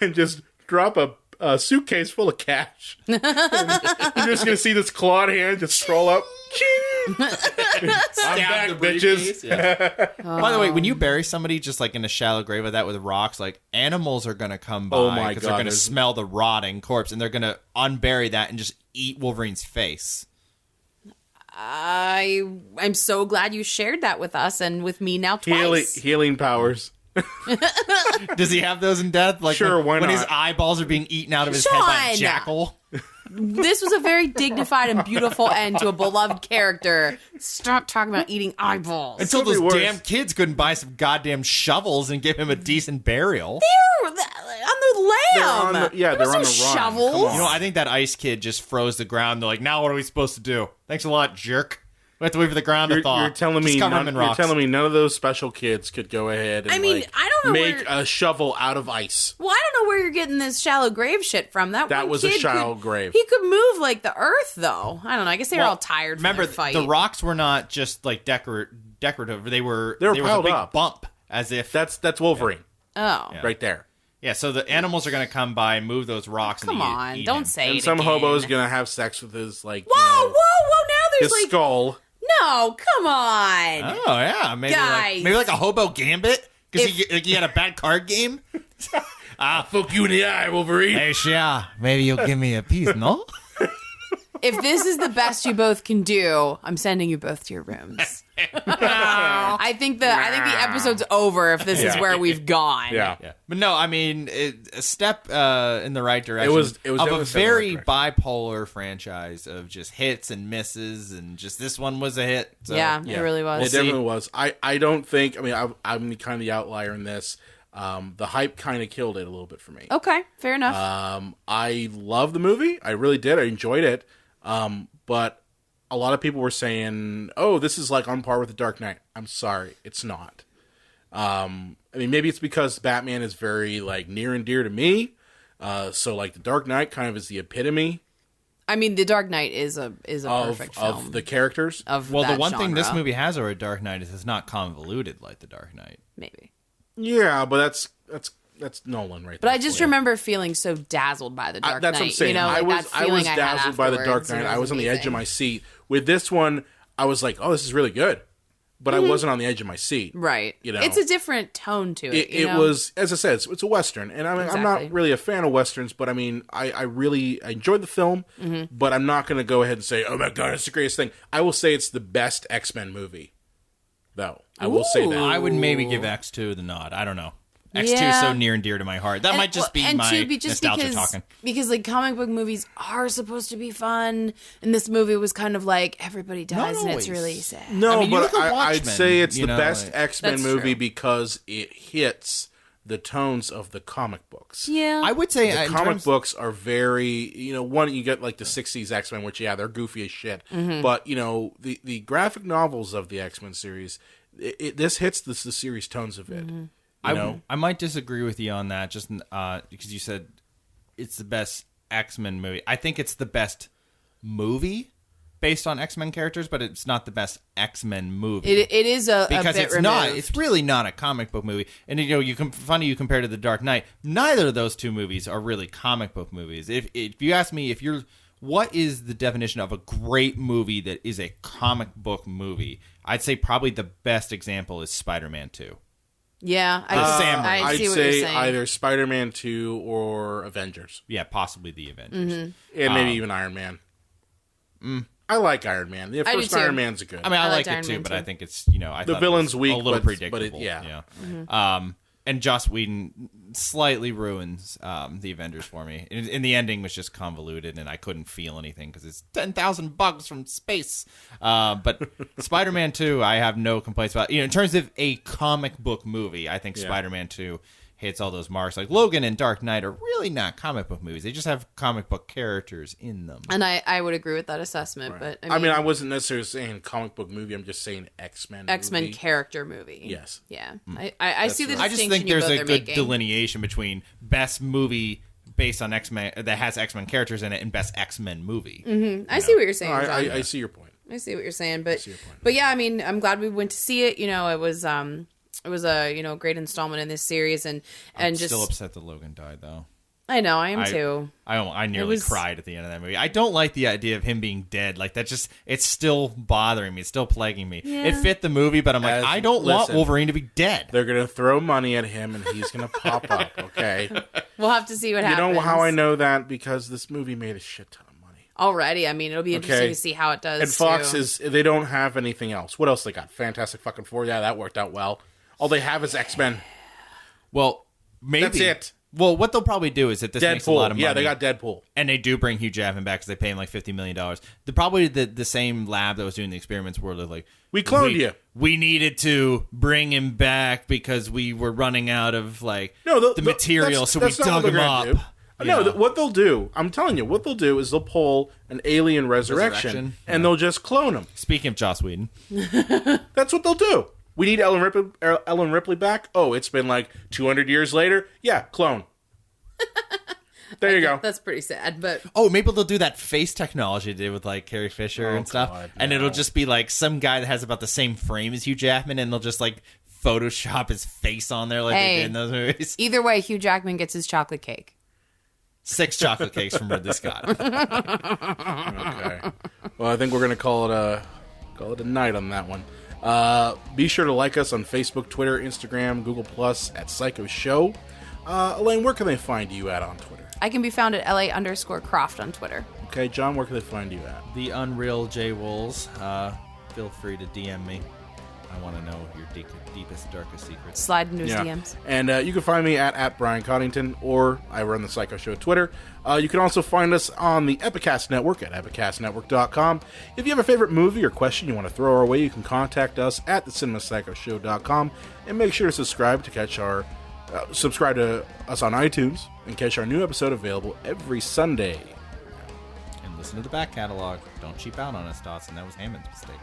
Speaker 2: and just drop a suitcase full of cash. You're just going to see this clawed hand just stroll up. Ching! I'm back,
Speaker 4: the
Speaker 2: bitches.
Speaker 4: briefcase, yeah. By the way, when you bury somebody just like in a shallow grave like that with rocks, like animals are gonna come by
Speaker 2: Oh my
Speaker 4: because
Speaker 2: God,
Speaker 4: they're gonna
Speaker 2: there's-
Speaker 4: smell the rotting corpse and they're gonna unbury that and just eat Wolverine's face.
Speaker 5: I'm so glad you shared that with us and with me now twice.
Speaker 2: Healing powers.
Speaker 4: Does he have those in death? Like
Speaker 2: Sure, why
Speaker 4: when his
Speaker 2: not?
Speaker 4: eyeballs are being eaten out of his head by a
Speaker 5: Sean!
Speaker 4: jackal.
Speaker 5: This was a very dignified and beautiful end to a beloved character. Stop talking about eating eyeballs.
Speaker 4: Until
Speaker 2: could be
Speaker 4: those
Speaker 2: worse.
Speaker 4: damn kids couldn't buy some goddamn shovels and give him a decent burial.
Speaker 5: They're on the lamb.
Speaker 2: They're
Speaker 5: There was
Speaker 2: on
Speaker 5: no
Speaker 2: the run.
Speaker 5: shovels.
Speaker 2: Come on.
Speaker 4: You know, I think that ice kid just froze the ground. They're like, now what are we supposed to do? Thanks a lot, jerk. We have to wait for the ground to thaw.
Speaker 2: You're telling
Speaker 4: Just
Speaker 2: me
Speaker 4: cover him in rocks.
Speaker 2: none of those special kids could go ahead and
Speaker 5: I mean, I don't know
Speaker 2: make
Speaker 5: where-
Speaker 2: a shovel out of ice.
Speaker 5: Well, I don't know where you're getting this shallow grave shit from. That one
Speaker 2: was a
Speaker 5: kid
Speaker 2: shallow
Speaker 5: could-
Speaker 2: grave.
Speaker 5: He could move like the earth, though. I don't know. I guess they were all tired from
Speaker 4: Remember,
Speaker 5: their fight.
Speaker 4: the rocks were not just like decorative. They were
Speaker 2: They were
Speaker 4: there was
Speaker 2: piled
Speaker 4: a big
Speaker 2: up.
Speaker 4: bump, as if
Speaker 2: That's Wolverine
Speaker 5: oh,
Speaker 2: right there.
Speaker 4: yeah. So the animals are going to come by, move those rocks,
Speaker 5: come
Speaker 4: and
Speaker 5: on.
Speaker 4: eat
Speaker 5: Don't
Speaker 4: him.
Speaker 5: say
Speaker 2: And
Speaker 5: it
Speaker 2: some
Speaker 5: again.
Speaker 2: hobo's gonna have sex with his
Speaker 5: Whoa, whoa! Now
Speaker 2: his
Speaker 5: there's like
Speaker 2: skull.
Speaker 5: no. Come on.
Speaker 4: Oh yeah, maybe
Speaker 5: Guys.
Speaker 4: like a hobo gambit because
Speaker 5: If-
Speaker 4: he had a bad card game.
Speaker 2: Fuck you in the eye, Wolverine.
Speaker 4: Hey, yeah, maybe you'll give me a piece, no?
Speaker 5: If this is the best you both can do, I'm sending you both to your rooms. I think the episode's over if this is
Speaker 2: Yeah.
Speaker 5: where we've gone.
Speaker 2: Yeah.
Speaker 4: Yeah, but no, I mean, a step in the right direction.
Speaker 2: It was
Speaker 4: of
Speaker 2: definitely
Speaker 4: a
Speaker 2: a step in the
Speaker 4: very
Speaker 2: right
Speaker 4: bipolar franchise of just hits and misses, and just this one was a hit. So,
Speaker 5: Yeah, it really was.
Speaker 2: It definitely was. I don't think. I mean, I'm kind of the outlier in this. The hype kind of killed it a little bit for me.
Speaker 5: Okay, fair enough.
Speaker 2: I love the movie. I really did. I enjoyed it. But a lot of people were saying, "Oh, this is like on par with The Dark Knight." I'm sorry, it's not. I mean, maybe it's because Batman is very like near and dear to me. So like The Dark Knight kind of is the epitome
Speaker 5: I mean, The Dark Knight is a perfect film
Speaker 2: of the characters.
Speaker 5: of
Speaker 4: Well,
Speaker 5: that
Speaker 4: the one thing this
Speaker 5: genre.
Speaker 4: movie has over a Dark Knight is it's not convoluted like the Dark Knight.
Speaker 5: maybe.
Speaker 2: Yeah, but that's Nolan right there.
Speaker 5: But I just remember feeling so dazzled by The Dark
Speaker 2: That's
Speaker 5: Knight.
Speaker 2: what I'm saying.
Speaker 5: You know, like
Speaker 2: I was
Speaker 5: that feeling I had
Speaker 2: dazzled by The Dark
Speaker 5: afterwards,
Speaker 2: Knight.
Speaker 5: it
Speaker 2: I was on the edge of
Speaker 5: amazing.
Speaker 2: my seat. With this one, I was like, "Oh, this is really good." but I wasn't on the edge of my seat.
Speaker 5: Right.
Speaker 2: You know,
Speaker 5: it's a different tone to it.
Speaker 2: It was, as I said, it's a Western. And I mean, I'm
Speaker 5: Exactly.
Speaker 2: not really a fan of Westerns, but I mean, I enjoyed the film, but I'm not going to go ahead and say, oh my God, it's the greatest thing. I will say it's the best X-Men movie, though. I will say that.
Speaker 4: I would maybe give X2 the nod. I don't know. X2 is
Speaker 5: Yeah.
Speaker 4: so near and dear to my heart. That might just be my nostalgia talking.
Speaker 5: Because like comic book movies are supposed to be fun, and this movie was kind of like everybody dies and it's
Speaker 4: always.
Speaker 5: really sad.
Speaker 2: No,
Speaker 4: I mean, you
Speaker 2: but
Speaker 4: look at
Speaker 2: I'd
Speaker 4: Watchmen,
Speaker 2: say it's
Speaker 4: you
Speaker 2: the
Speaker 4: know,
Speaker 2: best
Speaker 4: like-
Speaker 2: X-Men
Speaker 5: That's
Speaker 2: movie
Speaker 5: true.
Speaker 2: because it hits the tones of the comic books.
Speaker 5: Yeah.
Speaker 4: I would say
Speaker 2: The
Speaker 4: in
Speaker 2: comic
Speaker 4: terms-
Speaker 2: books are very, one, you get like the 60s X-Men, which, yeah, they're goofy as shit. But, the graphic novels of the X-Men series, this hits the series tones of it.
Speaker 4: I might disagree with you on that, just because you said it's the best X-Men movie. I think it's the best movie based on X-Men characters, but it's not the best X-Men movie.
Speaker 5: It is a
Speaker 4: because
Speaker 5: bit
Speaker 4: it's
Speaker 5: removed.
Speaker 4: not. It's really not a comic book movie. And you compare to The Dark Knight. Neither of those two movies are really comic book movies. If you ask me, what is the definition of a great movie that is a comic book movie? I'd say probably the best example is Spider-Man 2.
Speaker 5: Yeah,
Speaker 4: Sam Raimi.
Speaker 5: I
Speaker 2: I'd
Speaker 5: see what you're
Speaker 2: say
Speaker 5: saying.
Speaker 2: either Spider-Man 2 or Avengers.
Speaker 4: Yeah, possibly the Avengers.
Speaker 2: And maybe even Iron Man. I like Iron Man. The
Speaker 5: I do
Speaker 2: first
Speaker 5: too.
Speaker 2: Iron Man's good.
Speaker 4: I mean, I
Speaker 5: liked
Speaker 4: like it
Speaker 5: Iron
Speaker 4: too,
Speaker 5: Man
Speaker 4: but
Speaker 5: too.
Speaker 4: I think it's I
Speaker 2: The
Speaker 4: thought
Speaker 2: villain's
Speaker 4: it was
Speaker 2: weak,
Speaker 4: a little
Speaker 2: but
Speaker 4: predictable.
Speaker 2: yeah.
Speaker 4: And Joss Whedon slightly ruins the Avengers for me. And the ending was just convoluted, and I couldn't feel anything because it's 10,000 bugs from space. But Spider-Man 2, I have no complaints about. In terms of a comic book movie, I think Spider-Man 2 hits all those marks. Like Logan and Dark Knight are really not comic book movies. They just have comic book characters in them.
Speaker 5: And I would agree with that assessment, but
Speaker 2: I mean, I wasn't necessarily saying comic book movie. I'm just saying X-Men movie.
Speaker 5: character movie.
Speaker 2: Yes.
Speaker 5: Yeah. I see the
Speaker 4: I
Speaker 5: distinction
Speaker 4: just think
Speaker 5: you
Speaker 4: there's
Speaker 5: both
Speaker 4: a
Speaker 5: are
Speaker 4: good
Speaker 5: making.
Speaker 4: delineation between best movie based on X-Men that has X-Men characters in it and best X-Men movie.
Speaker 5: I see what you're saying,
Speaker 2: No,
Speaker 5: John.
Speaker 2: I see your point.
Speaker 5: I see what you're saying, but
Speaker 2: your point.
Speaker 5: but yeah, I mean, I'm glad we went to see it. It was a great installment in this series, and just
Speaker 4: Still upset that Logan died, though.
Speaker 5: I know I am too.
Speaker 4: I nearly
Speaker 5: was-
Speaker 4: cried at the end of that movie. I don't like the idea of him being dead. Like that it's still bothering me. It's still plaguing me.
Speaker 5: Yeah.
Speaker 4: It fit the movie, but I'm like, I don't want
Speaker 2: listen.
Speaker 4: Wolverine to be dead.
Speaker 2: They're going to throw money at him, and he's going to pop up, okay?
Speaker 5: We'll have to see what
Speaker 2: You
Speaker 5: happens.
Speaker 2: know how I know that? Because this movie made a shit ton of money.
Speaker 5: Already, I mean, it'll be interesting
Speaker 2: Okay.
Speaker 5: to see how it does.
Speaker 2: And Fox
Speaker 5: too.
Speaker 2: they don't have anything else. What else they got? Fantastic fucking Four. Yeah, that worked out well. All they have is X-Men.
Speaker 4: Well, maybe
Speaker 2: That's it.
Speaker 4: Well, what they'll probably do is that this makes a lot of
Speaker 2: Deadpool.
Speaker 4: money.
Speaker 2: Yeah, they got Deadpool.
Speaker 4: And they do bring Hugh Jackman back because they pay him like $50 million. Probably the same lab that was doing the experiments were like,
Speaker 2: We cloned you.
Speaker 4: We needed to bring him back because we were running out of like
Speaker 2: No,
Speaker 4: the material, so we
Speaker 2: that's not
Speaker 4: dug
Speaker 2: what
Speaker 4: him
Speaker 2: they're
Speaker 4: up.
Speaker 2: gonna do. No,
Speaker 4: Yeah.
Speaker 2: what they'll do, I'm telling you, what they'll do is they'll pull an alien resurrection, and they'll just clone him.
Speaker 4: Speaking of Joss Whedon,
Speaker 2: That's what they'll do. We need Ellen Ripley back. Oh, it's been like 200 years later. Yeah, clone. There you go.
Speaker 5: That's pretty sad, but
Speaker 4: maybe they'll do that face technology they did with like Carrie Fisher and stuff,
Speaker 2: God,
Speaker 4: and
Speaker 2: no.
Speaker 4: it'll just be like some guy that has about the same frame as Hugh Jackman, and they'll just like Photoshop his face on there like they
Speaker 5: Hey.
Speaker 4: did in those movies.
Speaker 5: either way, Hugh Jackman gets his chocolate cake.
Speaker 4: 6 chocolate cakes from Ridley Scott.
Speaker 2: Okay. Well, I think we're gonna call it a night on that one. Be sure to like us on Facebook, Twitter, Instagram, Google Plus at Psycho Show. Elaine, where can they find you at on Twitter?
Speaker 5: I can be found at LA_Croft on Twitter.
Speaker 2: Okay, John, where can they find you at?
Speaker 4: The Unreal J Wolves. Feel free to DM me. I want to know your deepest, darkest secrets.
Speaker 5: Slide into his DMs.
Speaker 2: And you can find me at Brian Coddington, or I run the Psycho Show Twitter. You can also find us on the Epicast Network at epicastnetwork.com. If you have a favorite movie or question you want to throw our way, you can contact us at thecinemapsychoshow.com, and make sure to subscribe to us on iTunes and catch our new episode available every Sunday.
Speaker 4: And listen to the back catalog. Don't cheap out on us, Dawson. That was Hammond's mistake.